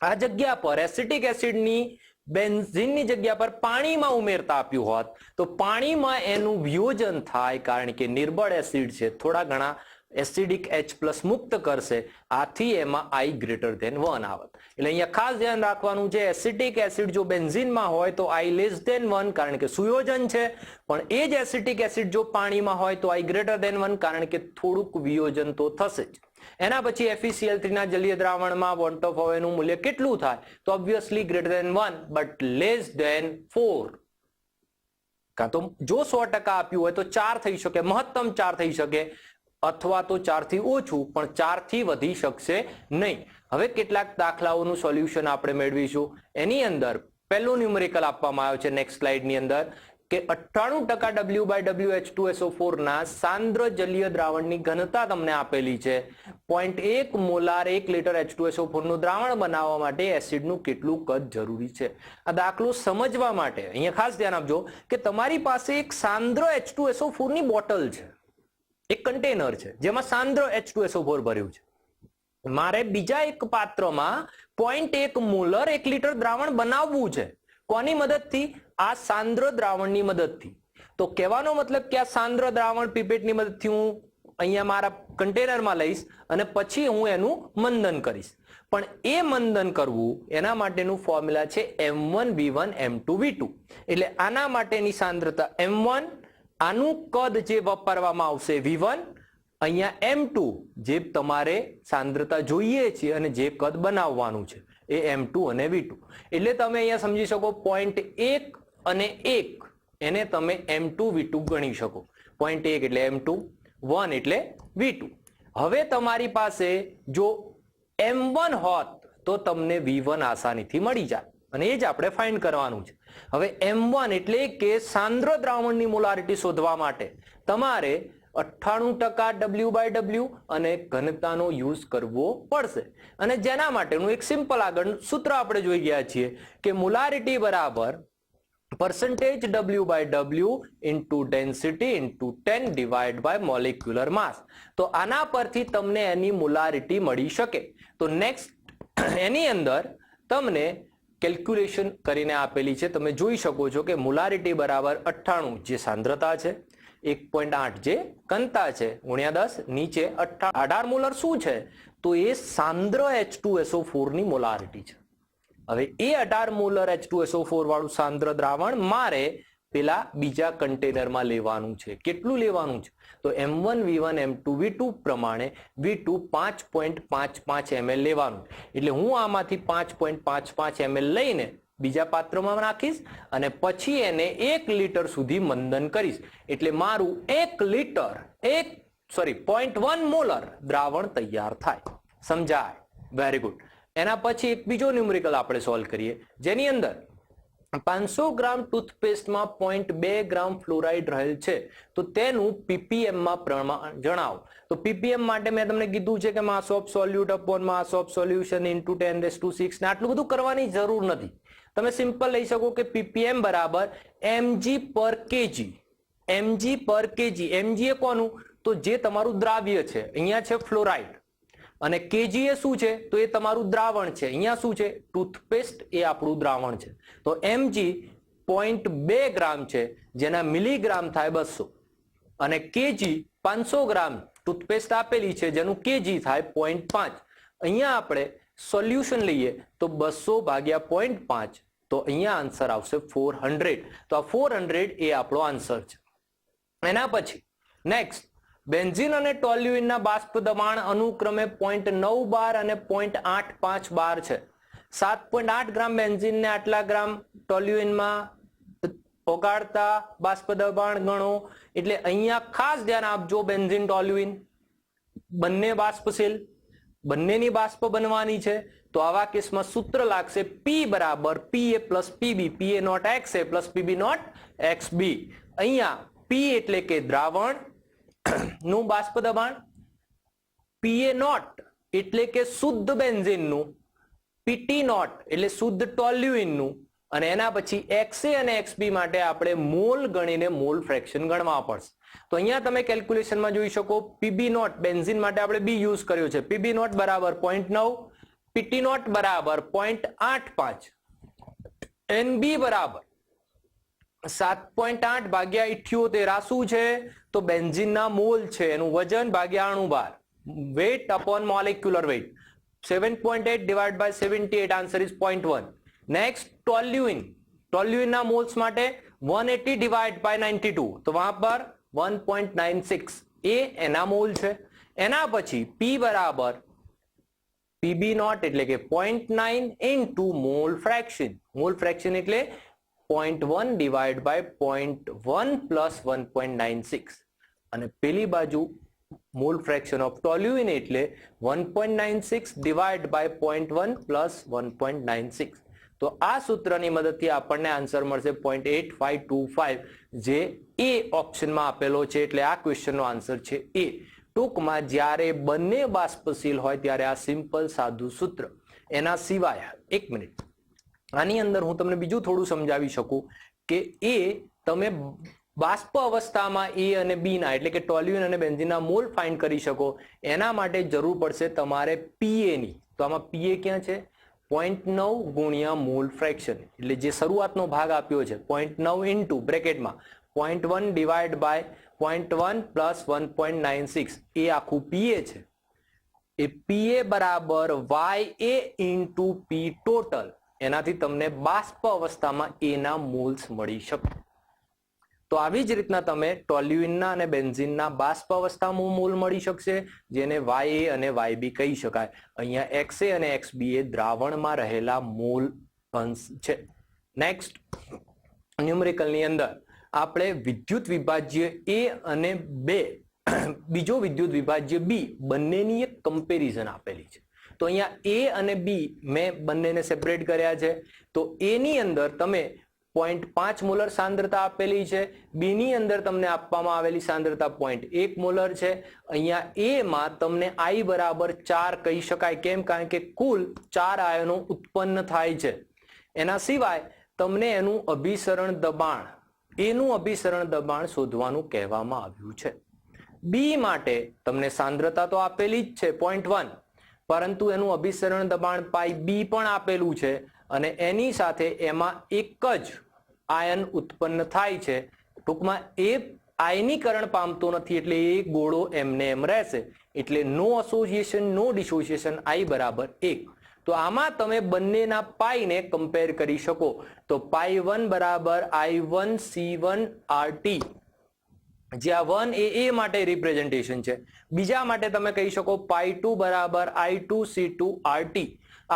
આ જગ્યા પર એસિટિક એસિડની બેન્ઝીનની જગ્યા પર પાણીમાં ઉમેરતા આપ્યું હોત તો પાણીમાં એનું વિયોજન થાય, કારણ કે નિર્બળ એસિડ છે, થોડા ઘણા એસિડિક H+ મુક્ત કરશે, આથી એમાં I ગ્રેટર ધેન 1 આવત. એટલે અહીંયા ખાસ ધ્યાન રાખવાનું છે, એસિટિક એસિડ જો બેન્ઝીનમાં હોય તો I લેસ ધેન 1 કારણ કે સુયોજન છે, પણ એ જ એસિટિક એસિડ જો પાણીમાં હોય તો I ગ્રેટર ધેન 1 કારણ કે થોડુંક વિયોજન તો થશે જ. એના પછી FeCl3 ના જલીય દ્રાવણમાં વોન્ટ ઓફ અવયવનું મૂલ્ય કેટલું થાય? તો obviously greater than 1 but less than 4. કાં તો જો 100% આપ્યું હોય તો 4 થઈ શકે, મહત્તમ 4 થઈ શકે, અથવા તો 4 થી ઓછું પણ 4 થી વધી શકશે નહીં. હવે કેટલાક દાખલાઓનું સોલ્યુશન આપણે મેળવીશું. એની અંદર પહેલું ન્યુમેરિકલ આપવામાં આવ્યો છે નેક્સ્ટ સ્લાઇડની અંદર કે 98% W/W H2SO4 ના સાંદ્ર જલીય દ્રાવણની ઘનતા તમને આપેલી છે. 0.1 મોલાર 1 લિટર H2SO4 નું દ્રાવણ બનાવવા માટે એસિડનું કેટલું કદ જરૂરી છે? આ દાખલો સમજવા માટે અહીંયા ખાસ ધ્યાન આપજો કે તમારી પાસે એક સાંદ્ર H2SO4 ની બોટલ છે, એક કન્ટેનર છે જેમાં સાંદ્ર H2SO4 ભર્યું છે. મારે બીજા એક પાત્રમાં 0.1 મોલર 1 લિટર દ્રાવણ બનાવવું છે. કોની મદદથી? આ સાંદ્ર દ્રાવણની મદદથી. તો કહેવાનો મતલબ કે આ સાંદ્ર દ્રાવણ પીપેટની મદદથી હું અહીંયા મારા કન્ટેનરમાં લઈશ અને પછી હું એનું મંદન કરીશ. પણ એ મંદન કરવું એના માટેનું ફોર્મ્યુલા છે M1V1 M2V2. એટલે આના માટેની સાંદ્રતા M1, આનું કદ જે વાપરવામાં આવશે V1, અહીંયા M2 જે તમારે સાંદ્રતા જોઈએ છે અને જે કદ બનાવવાનું છે એ M2 અને V2. એટલે તમે અહીંયા સમજી શકો 0.1 અને 1 એને તમે M2 V2 ગણી શકો. 0.1 એટલે M2, 1 એટલે V2. હવે તમારી પાસે જો M1 હોત તો તમને V1 આસાનીથી મળી જાય અને એ જ આપણે ફાઇન્ડ કરવાનું છે. હવે M1 એટલે કે સાંદ્ર દ્રાવણની મોલારિટી શોધવા માટે તમારે 98% W/W અને ઘનતાનો યુઝ કરવો પડશે. અને જેના માટેનું એક સિમ્પલ આગળ સૂત્ર આપણે જોઈ ગયા છીએ કે મોલારિટી બરાબર percentage W/W into density into 10 divided by molecular mass. તો આના પરથી તમને એની મોલારિટી મળી શકે. તો નેક્સ્ટ એની અંદર તમને કેલ્ક્યુલેશન કરીને આપેલી છે, તમે જોઈ શકો છો કે મોલારિટી બરાબર 98 જે સાંદ્રતા છે, 1.8 જે ઘનતા છે, ગુણ્યા 10, નીચે 18 મોલર શું છે? તો એ સાંદ્ર H2SO4 ની મોલારિટી છે. હવે એ 18 મોલર H2SO4 વાળું સાંદ્ર દ્રાવણ મારે પેલા બીજા કન્ટેનરમાં લેવાનું છે. કેટલું લેવાનું છે? તો M1 V1 M2 V2 પ્રમાણે V2 5.55 ml લેવાનું. એટલે હું આમાંથી 5.55 ml લઈને બીજા પાત્રમાં નાખીશ અને પછી એને 1 લીટર સુધી મંદન કરીશ એટલે મારું 1 લીટર 0.1 મોલર દ્રાવણ તૈયાર થાય. સમજાય? Very good. એના પછી એક બીજો ન્યુમેરિકલ આપણે સોલ્વ કરીએ જેની અંદર 500 ગ્રામ ટૂથપેસ્ટમાં 0.2 ગ્રામ ફ્લોરાઇડ રહેલ છે તો તેનું પીપીએમ માં પ્રમાણ જણાવો. તો પીપીએમ માટે મેં તમને કીધું છે કે માસ of સોલ્યુટ upon mass of solution into 10⁶ ને આટલું બધું કરવાની જરૂર નથી. તમે સિમ્પલ લઈ શકો કે પીપીએમ બરાબર mg પર કેજી. mg પર કેજી. mg એ કોનું? તો જે તમારું દ્રાવ્ય છે. અહીંયા છે ફ્લોરાઇડ અને કેજી એ શું છે? તો એ તમારું દ્રાવણ છે. અહીંયા શું છે? ટૂથપેસ્ટ એ આપણું દ્રાવણ છે. તો mg 0.2 ગ્રામ છે જેના મિલીગ્રામ થાય 200 અને કેજી 500 ગ્રામ ટૂથપેસ્ટ આપેલી છે જેનું કેજી થાય 0.5. અહીંયા આપણે સોલ્યુશન લઈએ તો 200 ભાગ્યા 0.5 તો અહીંયા આન્સર આવશે 400. તો આ 400 એ આપણો આન્સર છે. એના પછી નેક્સ્ટ બેન્ઝીન અને ટોલ્યુઇનના બાષ્પ દબાણ અનુક્રમે 0.9 બાર અને 0.85 બાર છે. 7.8 ગ્રામ બેન્ઝીનને આટલા ગ્રામ ટોલ્યુઇનમાં ઓગાળતા બાષ્પ દબાણ ગણો. એટલે અહીંયા ખાસ ધ્યાન આપજો, બેન્ઝીન ટોલ્યુઇન બંને બાષ્પશીલ, બંનેની બાષ્પ બનવાની છે. તો આવા કેસમાં સૂત્ર લાગશે P બરાબર PA plus PB, PA not XA plus PB not XB. અહીંયા P એટલે કે દ્રાવણ નું બાષ્પ દબાણ, PA નોટ એટલે કે શુદ્ધ બેન્ઝીનનું, PT નોટ એટલે શુદ્ધ ટોલ્યુઇનનું અને એના પછી XA અને XB માટે આપણે મોલ ગણીને મોલ ફ્રેક્શન ગણવા પડશે. તો અહીંયા તમે કેલ્ક્યુલેશનમાં જોઈ શકો PB નોટ બેન્ઝીન માટે આપણે B યુઝ કર્યો છે. PB નોટ બરાબર 0.9, PT નોટ બરાબર 0.85, NB બરાબર 7.8 ભાગ્યા 78. આ શું છે? તો બેન્ઝીનના મોલ છે, એનું વજન ભાગ્યા અણુભાર, weight upon molecular weight. 7.8 divided by 78, answer is 0.1. Next toluene. ટોલ્યુઇનના મોલ્સ માટે 180 divided by 92 તો વહાં પર 1.96 એ એના મોલ છે. એના પછી P બરાબર PB નોટ એટલે કે 0.9 into mall fraction. Mall fraction એટલે 0.1 divided by 0.1 plus 1.96 અને પેલી બાજુ મોલ ફ્રેક્શન ઓફ ટોલ્યુઇન એટલે 1.96 divided by 0.1 plus 1.96. તો આ સૂત્રની મદદથી આપણને આન્સર મળશે 0.8525 જે એ ઓપ્શનમાં આપેલો છે. એટલે આ ક્વેશ્ચનનો આન્સર છે એ. ટૂંકમાં જ્યારે બંને બાષ્પશીલ હોય ત્યારે આ સિમ્પલ સાદું સૂત્ર. એના સિવાય એક મિનિટ, આની અંદર હું તમને બીજું થોડું સમજાવી શકું કે એ તમે બાષ્પ અવસ્થામાં A અને B ના એટલે કે ટોલ્યુઇન અને બેન્ઝીનના મોલ ફાઇન્ડ કરી શકો એના માટે જરૂર પડશે તમારે PA ની. તો આમાં PA ક્યાં છે? 0.9 ગુણ્યા મોલ ફ્રેક્શન એટલે જે શરૂઆતનો ભાગ આપ્યો છે 0.9 ઇન્ટુ બ્રેકેટમાં 0.1 ડિવાઈડ બાય 0.1 પ્લસ 1.96 એ આખું PA છે. એ PA બરાબર YA ઇન્ટુ P ટોટલ. એનાથી તમને બાષ્પ અવસ્થામાં A ના મોલ્સ મળી શકે. તો આવી જ રીતના તમે ટોલ્યુઇનના અને બેન્ઝીનના બાષ્પ અવસ્થામાં મોલ મળી શકશે જેને YA અને YB કહી શકાય. અહીંયા XA અને XB એ દ્રાવણમાં રહેલા મોલ અંશ છે. નેક્સ્ટ ન્યુમેરિકલની અંદર આપણે વિદ્યુત વિભાજ્ય A અને બીજો વિદ્યુત વિભાજ્ય B બંનેની એક કમ્પેરિઝન આપેલી છે. તો અહીંયા A અને B મેં બંનેને સેપરેટ કર્યા છે. તો A ની અંદર તમે 0.5 મોલર સાંદ્રતા આપેલી છે, B ની અંદર તમને આપવામાં આવેલી સાંદ્રતા 0.1 મોલર છે. અહીંયા A માં તમને I બરાબર 4 કહી શકાય. કેમ? કારણ કે કુલ 4 આયનો ઉત્પન્ન થાય છે. એના સિવાય તમને એનું અભિસરણ દબાણ, એનું અભિસરણ દબાણ શોધવાનું કહેવામાં આવ્યું છે. B માટે તમને સાંદ્રતા તો આપેલી જ છે 0.1, પરંતુ એનું અભિસરણ દબાણ પાઈ B પણ આપેલું છે અને એની સાથે એમાં એક જ આયન ઉત્પન્ન થાય છે. ટૂંકમાં એ આયનીકરણ પામતો નથી એટલે એ ગોળો એમને એમ રહેશે. એટલે નો એસોસિએશન નો ડિસોસિએશન I બરાબર 1. તો આમાં તમે બંનેના પાઈને કમ્પેર કરી શકો. તો પાઈ 1 બરાબર I1C1 RT, જ્યાં 1 એ A માટે રિપ્રેઝન્ટેશન છે. બીજા માટે તમે કહી શકો પાઈ 2 બરાબર I2C2 RT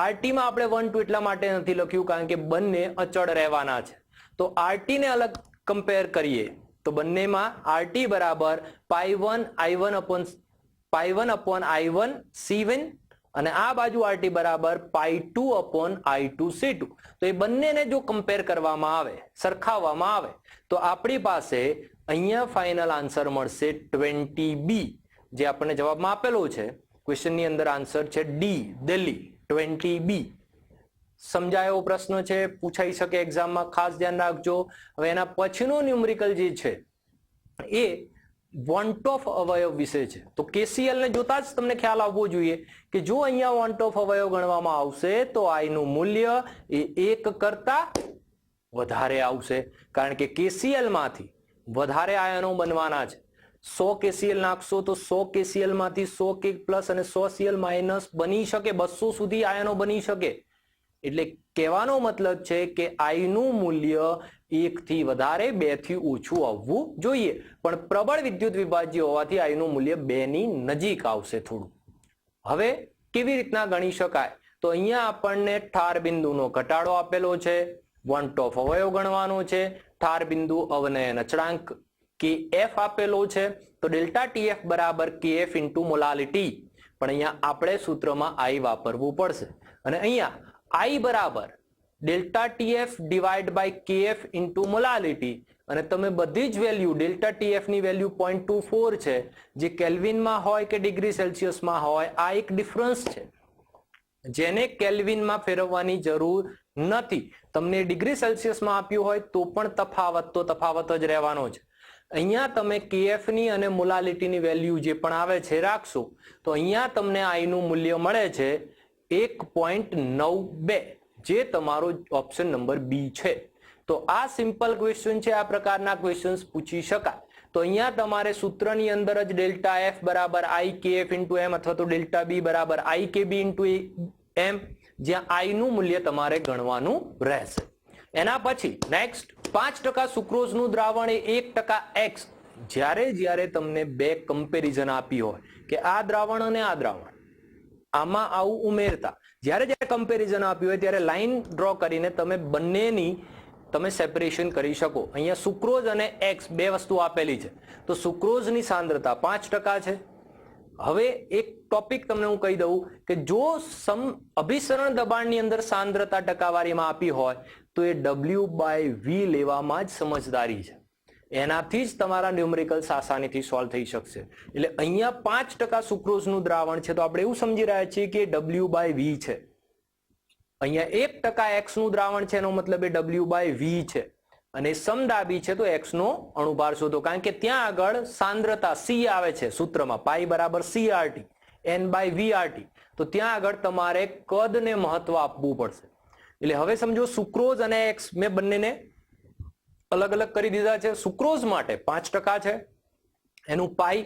આરટી માં આપણે 1 2 એટલા માટે નથી લખ્યું કારણ કે બંને અચળ રહેવાના છે. તો આરટી ને અલગ કમ્પેર કરીએ તો બંનેમાં આરટી બરાબર પાઈ1 અપોન i1 c1 અને આ બાજુ આરટી બરાબર પાઈ2 અપોન i2 c2. તો એ બંનેને જો કમ્પેર કરવામાં આવે, સરખાવવામાં આવે, તો આપણી પાસે અહીંયા ફાઇનલ આન્સર મળશે 20b, જે આપણને જવાબમાં આપેલો છે. ક્વેશ્ચનની અંદર આન્સર છે ડી, દિલ્હી, 20b. સમજાયો પ્રશ્ન છે, પૂછાઈ શકે એક્ઝામમાં, ખાસ ધ્યાન રાખજો. હવે એના પછીનો ન્યુમેરિકલ જે છે એ વોન્ટ ઓફ અવયવ વિશે છે. તો KCL ને જોતા જ તમને ખ્યાલ આવવો જોઈએ કે જો અહીંયા વોન્ટ ઓફ અવયવ ગણવામાં આવશે તો આઈ નું મૂલ્ય એ 1 કરતા વધારે આવશે, કારણ કે KCL માંથી વધારે આયનો બનવાના છે. 100 KCL નાખશો તો 100 KCL માંથી 100 K પ્લસ અને 100 Cl માઇનસ બની શકે, 200 સુધી આયનો બની શકે. એટલે કહેવાનો મતલબ છે કે આઈ નું મૂલ્ય 1 થી વધારે 2 થી ઓછું આવવું જોઈએ, પણ પ્રબળ વિદ્યુત વિભાજ્ય હોવાથી આઈ નું મૂલ્ય 2 ની નજીક આવશે થોડું. હવે કેવી રીતના ગણી શકાય? તો અહીંયા આપણને ઠાર બિંદુનો ઘટાડો આપેલો છે, વોન્ટ ઓફ અવયવ ગણવાનો છે, ઠાર બિંદુ અવનયન અચળાંક KF આપેલો છે. તો ડેલ્ટા TF બરાબર KF ઇન્ટુ મોલાલિટી, પણ અહીંયા આપણે સૂત્રમાં I વાપરવું પડશે અને અહીંયા I બરાબર delta TF divide by KF into molality, અને તમે બધી જ વેલ્યુ ડેલ્ટા TF ની વેલ્યુ 0.24 છે, જે કેલ્વિનમાં હોય કે ડિગ્રી સેલ્સિયસમાં હોય, આ એક ડિફરન્સ છે જેને કેલ્વિનમાં ફેરવવાની જરૂર નથી. તમને ડિગ્રી સેલ્સિયસમાં આપ્યું હોય તો પણ તફાવત જ રહેવાનો છે. અહીંયા તમે KF ની અને મોલાલિટીની વેલ્યુ જે પણ આવે છે રાખશો તો અહીંયા તમને I નું મૂલ્ય મળે છે 1.92, જે તમારો ઓપ્શન નંબર બી છે. તો આ સિમ્પલ ક્વેશ્ચન છે, આ પ્રકારના ક્વેશ્ચન્સ પૂછી શકાય. તો અહીંયા તમારે સૂત્રની અંદર જ ડેલ્ટા F બરાબર IKF ઇન્ટુ M અથવા તો ડેલ્ટા B બરાબર IKB ઇન્ટુ M, જ્યાં I નું મૂલ્ય તમારે ગણવાનું રહેશે. એના પછી નેક્સ્ટ 5% સુક્રોઝનું દ્રાવણ એ 1% X. જ્યારે તમને બે કમ્પેરિઝન આપી હોય કે આ દ્રાવણ અને આ દ્રાવણ, આમાં આવું ઉમેરતા જ્યારે કમ્પેરિઝન આપ્યું હોય ત્યારે લાઈન ડ્રો કરીને તમે બંનેની તમે સેપરેશન કરી શકો. અહીંયા સુક્રોઝ અને X બે વસ્તુ આપેલી છે, તો સુક્રોઝની સાંદ્રતા 5% છે. હવે એક ટોપિક તમને હું કહી દઉં કે જો અભિસરણ દબાણની અંદર સાંદ્રતા ટકાવારીમાં આપી હોય તો એ W/V લેવામાં જ સમજદારી છે. એનાથી જ તમારા ન્યુમેરિકલ્સ આસાનીથી સોલ્વ થઈ શકશે. એટલે અહીંયા 5% સુક્રોઝનું દ્રાવણ છે તો આપણે એવું સમજી રહ્યા છીએ કે W/V છે. અહીંયા 1% X નું દ્રાવણ છે, એનો મતલબ એ W/V છે, અને સમદાબી છે તો X નો અણુભાર શોધો, કારણ કે ત્યાં આગળ સાંદ્રતા C આવે છે સૂત્રમાં, પાઈ બરાબર CRT N/VRT. તો ત્યાં આગળ તમારે કદને મહત્વ આપવું પડશે. એટલે હવે સમજો સુક્રોઝ અને X મેં બંનેને અલગ અલગ કરી દીધા છે. સુક્રોઝ માટે 5% છે, એનું પાઈ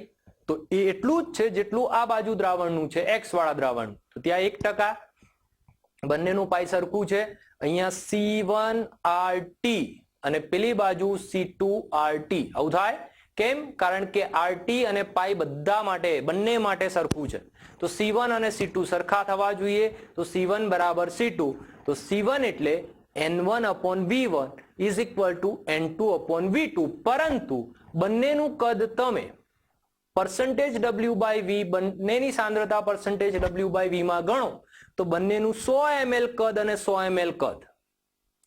તો એ એટલું જ છે જેટલું આ બાજુ દ્રાવણનું છે, X વાળા દ્રાવણ, તો ત્યાં 1%. બંનેનું પાઈ સરખું છે. અહીંયા C1RT અને પેલી બાજુ C2RT. આવું થાય કેમ? કારણ કે RT અને પાઈ બધા માટે, બંને માટે સરખું છે. તો C1 અને C2 સરખા થવા જોઈએ. તો C1 બરાબર C2, તો C1 એટલે N1/V1 is equal to N2/V2. પરંતુ બંનેનું કદ તમે પરસેન્ટેજ W/V, બંનેની સાંદ્રતા પરસેન્ટેજ W/V માં ગણો તો બંનેનું 100 ml કદ અને 100 ml કદ,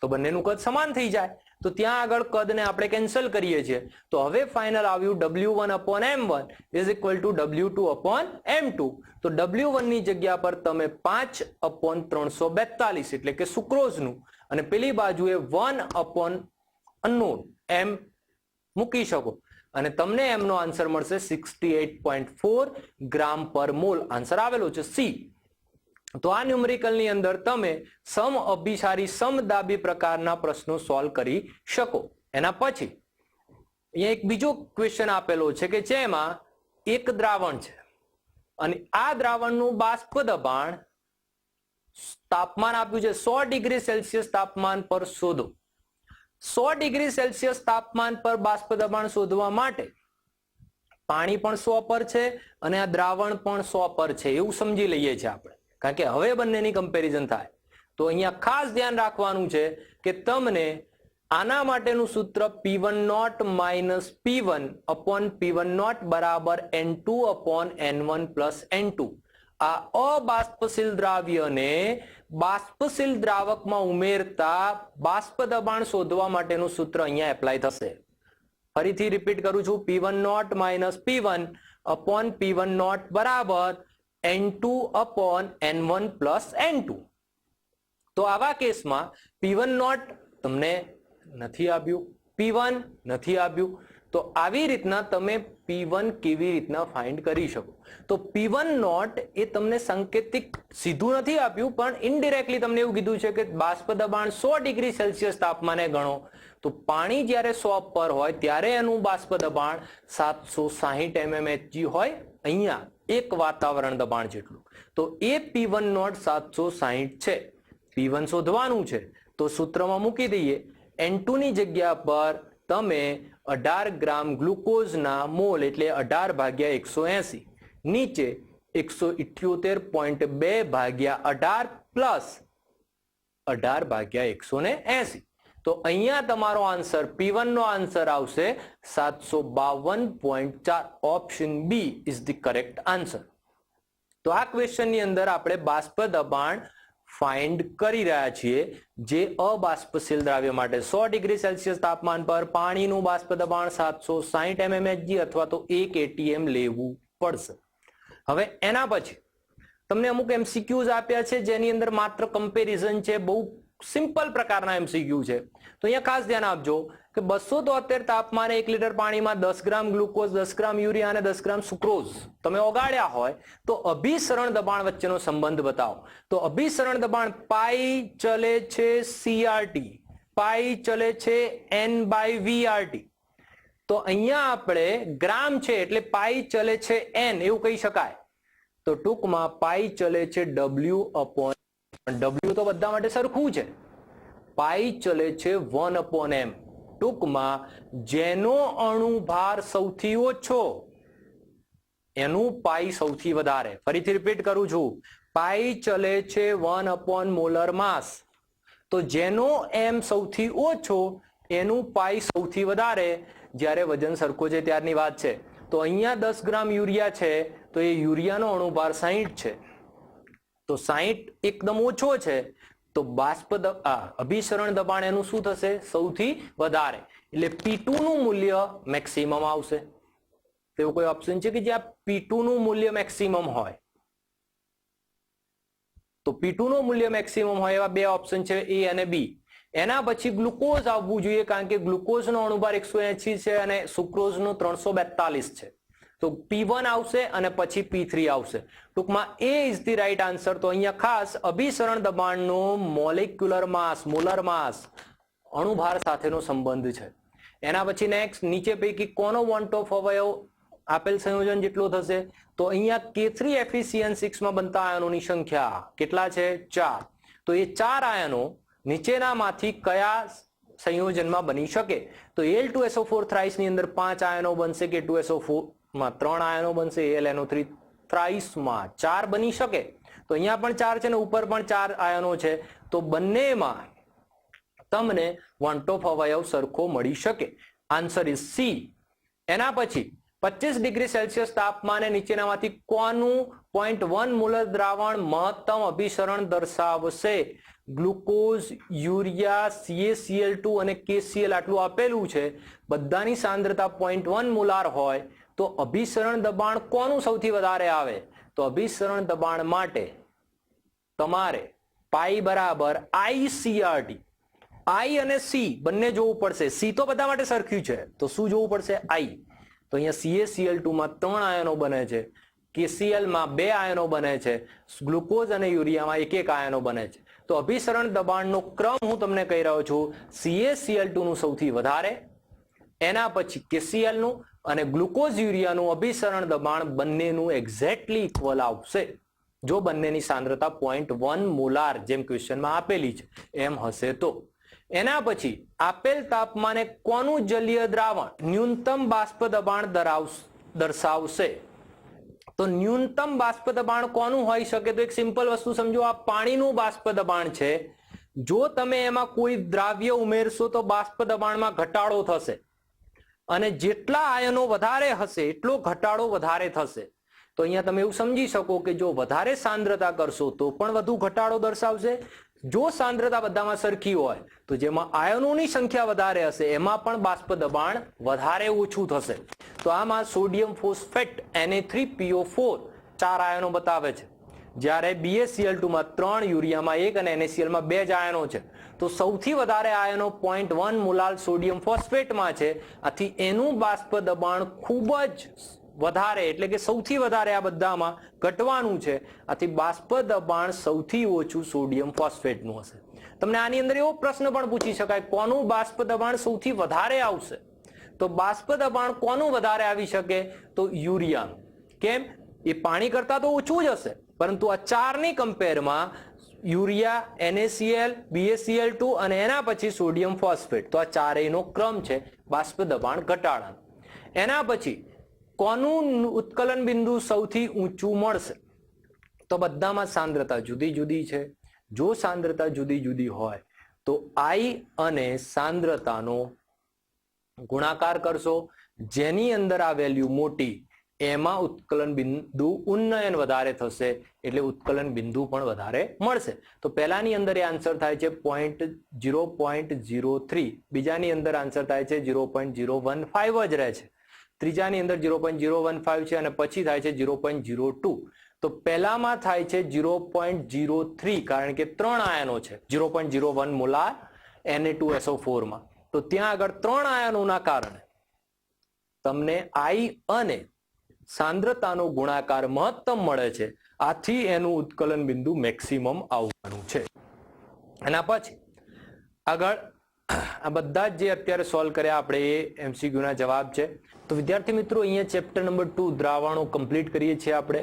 તો બંનેનું કદ સમાન થઈ જાય. તો ત્યાં આગળ કદને આપણે કેન્સલ કરીએ છીએ. તો હવે ફાઇનલ આવ્યું W1/M1 is equal to W2/M2. તો W1 ની જગ્યા પર તમે 5/342 એટલે કે સુક્રોઝનું, અને પેલી બાજુએ 1/અનનોન M મૂકી શકો અને તમને M નો આન્સર મળશે 68.4 ગ્રામ પર મોલ. આન્સર આવેલો છે C. તો આ ન્યુમેરિકલની અંદર તમે સમ અભિસારી સમદાબી પ્રકારના પ્રશ્નો સોલ્વ કરી શકો. એના પછી અહીંયા એક બીજો ક્વેશ્ચન આપેલો છે કે જેમાં એક દ્રાવણ છે અને આ દ્રાવણનું બાષ્પ દબાણ તાપમાન આપ્યું છે 100 ડિગ્રી સેલ્સિયસ તાપમાન પર શોધો. 100 ડિગ્રી સેલ્સિયસ તાપમાન પર બાષ્પ દબાણ શોધવા માટે પાણી પણ 100 પર છે અને આ દ્રાવણ પણ 100 પર છે, એવું સમજી લઈએ છીએ આપણે. કારણ કે હવે બંનેની કમ્પેરિઝન થાય. તો અહીંયા ખાસ ધ્યાન રાખવાનું છે કે તમને આના માટેનું સૂત્ર P1 not minus P1 upon P1 not બરાબર N2 upon N1 plus N2. આ અબાષ્પશીલ દ્રાવ્યને બાષ્પશીલ દ્રાવકમાં ઉમેરતા બાષ્પ દબાણ શોધવા માટેનું સૂત્ર અહીંયા એપ્લાય થશે. ફરીથી રિપીટ કરું છું, P1 not minus P1 upon P1 not બરાબર N2 upon N1 plus N2. તો આવા કેસમાં P1 નોટ તમને નથી આપ્યું, P1 નથી આપ્યું, તો આવી રીતના તમે P1 કેવી રીતના ફાઇન્ડ કરી શકો. તો P1 નોટ એ તમને સંકેતિક સીધું નથી આપ્યું, પણ ઇનડિરેક્ટલી તમને એવું કીધું છે કે બાષ્પ દબાણ 100 ડિગ્રી સેલ્સિયસ તાપમાને ગણો. તો પાણી જ્યારે 100 પર હોય ત્યારે એનું બાષ્પ દબાણ 760 mmHg હોય, અહીંયા એક વાતાવરણ દબાણ જેટલું. તો એ P1 નોટ 760 છે. P1 શોધવાનું છે તો સૂત્રમાં મૂકી દઈએ. N2 ની જગ્યા પર તમે 18 ગ્રામ ગ્લુકોઝના મોલ એટલે 18 ભાગ્યા 180 નીચે 178.2 ભાગ્યા 18 પ્લસ 18 ભાગ્યા 180. તો અહીંયા તમારો આન્સર P1 નો આન્સર આવશે 752.4. Option B is the correct answer. તો આ ક્વેશ્ચનની અંદર આપણે બાષ્પ દબાણ ફાઇન્ડ કરી રહ્યા છીએ જે અબાષ્પશીલ દ્રાવ્ય માટે 100 ડિગ્રી સેલ્સિયસ તાપમાન પર પાણીનું બાષ્પ દબાણ 760 mmHg અથવા તો 1 atm લેવું પડશે. હવે એના પછી તમને અમુક MCQs આપ્યા છે જેની અંદર માત્ર કમ્પેરિઝન છે, બહુ સિમ્પલ પ્રકારના MCQ છે. તો અહીંયા ખાસ ધ્યાન આપજો કે 273 તાપમાને 1 લીટર પાણીમાં 10 ગ્રામ ગ્લુકોઝ, 10 ગ્રામ યુરિયા અને 10 ગ્રામ સુક્રોઝ તમે ઓગાળ્યા હોય તો અભિસરણ દબાણ વચ્ચેનો સંબંધ બતાવો. તો અભિસરણ દબાણ પાઈ ચલે છે CRT, પાઈ ચલે છે N/VRT. તો અહીંયા આપણે ગ્રામ છે એટલે પાઈ ચલે છે N એવું કહી શકાય. તો ટૂંકમાં પાઈ ચલે છે W અપોન W તો બધા માટે સરખું છે. પાઈ ચલે છે 1 અપોન M. ટૂંકમાં જેનો અણુભાર સૌથી ઓછો એનું પાઈ સૌથી વધારે. ફરીથી રિપીટ કરું છું, પાઈ ચલે છે 1 અપોન મોલર માસ. તો જેનો M સૌથી ઓછો એનું પાઈ સૌથી વધારે. જ્યારે વજન સરખો છે ત્યારની વાત છે. તો અહીંયા 10 ગ્રામ યુરિયા છે તો એ યુરિયાનો અણુભાર 60 છે. તો 60 એકદમ ઓછો છે તો અભિસરણ દબાણ એનું શું થશે? સૌથી વધારે. એટલે P2 નું મૂલ્ય મેક્સિમમ આવશે. તેવો કોઈ ઓપ્શન છે કે જ્યાં P2 નું મૂલ્ય મેક્સિમમ હોય? તો P2 નું મૂલ્ય મેક્સિમમ હોય એવા બે ઓપ્શન છે, A અને B. એના પછી ગ્લુકોઝ આવવું જોઈએ કારણ કે ગ્લુકોઝનો અણુભાર 180 છે અને સુક્રોઝનો 342 છે. તો P1 આવશે અને પછી P3 આવશે. ટૂંકમાં A is the right answer. તો અહીંયા ખાસ અભિસરણ દબાણનો મોલેક્યુલર માસ, મોલર માસ, અણુભાર સાથેનો સંબંધ છે. એના પછી નેક્સ્ટ, નીચે પૈકી કોનો વોન્ટ ઓફ અવયવ આપેલ સંયોજન જેટલો થશે? તો અહીંયા K3FeCN6 માં બનતા આયનોની સંખ્યા કેટલા છે? 4. તો એ 4 આયનો નીચેનામાંથી કયા સંયોજનમાં બની શકે? તો Al2SO4 થ્રાઇસ ની અંદર 5 આયનો બનશે, K2SO4 માં 3 આયનો બનશે, AlNO3 થ્રાઇસ માં 4 બની શકે. તો અહીંયા પણ 4 છે ને ઉપર પણ 4 આયનો છે. તો બંનેમાં તમને વોન્ટ ઓફ અવયવ સરખો મળી શકે. Answer is C. એના પછી 25 ડિગ્રી સેલ્સિયસ તાપમાને નીચેનામાંથી કોનું 0.1 મોલર દ્રાવણ મહત્તમ અભિસરણ દર્શાવશે? ગ્લુકોઝ, યુરિયા, CaCl2 અને KCl આટલું આપેલું છે. બધાની સાંદ્રતા 0.1 મોલાર હોય તો અભિસરણ દબાણ કોનું સૌથી વધારે આવે? તો અભિસરણ દબાણ માટે તમારે પાઈ બરાબર ICRT, I અને C બંને જોવું પડશે. C તો બધા માટે સરખ્યું છે તો શું જોવું પડશે? I. તો અહીંયા CaCl2 માં 3 આયનો બને છે, KCl માં 2 આયનો બને છે, ગ્લુકોઝ અને યુરિયામાં 1 આયનો બને છે. તો અભિસરણ દબાણનો ક્રમ હું તમને કહી રહ્યો છું. CaCl2 નું સૌથી વધારે, એના પછી KCl નું અને ગ્લુકોઝ યુરિયાનું અભિસરણ દબાણ બંનેનું એક્ઝેક્ટલી ઇક્વલ આવશે જો બંનેની સાંદ્રતા 0.1 મોલાર જેમ ક્વેશ્ચનમાં આપેલી છે એમ હશે તો. એના પછી આપેલ તાપમાને કોનું જલીય દ્રાવણ ન્યૂનતમ બાષ્પ દબાણ દર્શાવશે? તો ન્યૂનતમ બાષ્પ દબાણ કોનું હોઈ શકે? તો એક સિમ્પલ વસ્તુ સમજો, આ પાણીનું બાષ્પ દબાણ છે. જો તમે એમાં કોઈ દ્રાવ્ય ઉમેરશો તો બાષ્પ દબાણમાં ઘટાડો થશે, અને જેટલા આયનો વધારે હશે એટલો ઘટાડો વધારે થશે. તો અહીંયા તમે એવું સમજી શકો કે જો વધારે સાંદ્રતા કરશો તો પણ વધુ ઘટાડો દર્શાવશે. જો સાંદ્રતા બધામાં સરખી હોય તો જેમાં આયનોની સંખ્યા વધારે હશે એમાં પણ બાષ્પ દબાણ વધારે ઓછું થશે. તો આમાં સોડિયમ ફોસ્ફેટ Na3PO4 4 આયનો બતાવે છે, જ્યારે BaCl2 માં 3, યુરિયામાં 1 અને NaCl માં 2 જ આયનો છે. તો સૌથી વધારે આયનો 0.1 મોલાર સોડિયમ ફોસ્ફેટમાં છે. આથી એનું બાષ્પ દબાણ ખૂબ જ વધારે, એટલે કે સૌથી વધારે આ બધામાં ઘટવાનું છે. આથી બાષ્પ દબાણ સૌથી ઓછું સોડિયમ ફોસ્ફેટનું હશે. તમને આની અંદર એવો પ્રશ્ન પણ પૂછી શકાય, કોનું બાષ્પ દબાણ સૌથી વધારે આવશે? તો બાષ્પ દબાણ કોનું વધારે આવી શકે? તો યુરિયાનું. કેમ? એ પાણી કરતા તો ઓછું જ હશે, પરંતુ આ 4ની કમ્પેરમાં યુરિયા, NaCl, BaCl2 અને એના પછી સોડિયમ ફોસ્ફેટ, તો આ ચારેયનો ક્રમ છે બાષ્પ દબાણ ઘટાડાનો. એના પછી કોનું ઉત્કલન બિંદુ સૌથી ઊંચું મળશે? તો બધામાં સાંદ્રતા જુદી જુદી છે. જો સાંદ્રતા જુદી જુદી હોય તો I અને સાંદ્રતાનો ગુણાકાર કરશો, જેની અંદર આ વેલ્યુ મોટી એમાં ઉત્કલન બિંદુ ઉન્નયન વધારે થશે, એટલે ઉત્કલન બિંદુ પણ વધારે મળશે. તો પહેલાની અંદર એ આન્સર થાય છે 0.03, બીજાની અંદર આન્સર થાય છે 0.015 જ રહે છે, ત્રીજાની અંદર 0.015 છે, અને પછી થાય છે 0.02. તો પહેલામાં થાય છે 0.03, કારણ કે 3 આયનો છે, 0.01 મોલાર Na2SO4 માં. તો ત્યાં આગળ 3 આયનોના કારણે તમને I અને સાંદ્રતાનો ગુણાકાર મહત્તમ મળે છે. આથી એનું ઉત્કલન બિંદુ મેક્સિમમ આવવાનું છે. એના પછી આગળ આ બધા જ જે અત્યારે સોલ્વ કર્યા આપણે એ MCQ ના જવાબ છે. તો વિદ્યાર્થી મિત્રો, અહીંયા ચેપ્ટર નંબર 2 દ્રાવણો કમ્પ્લીટ કરીએ છીએ આપણે,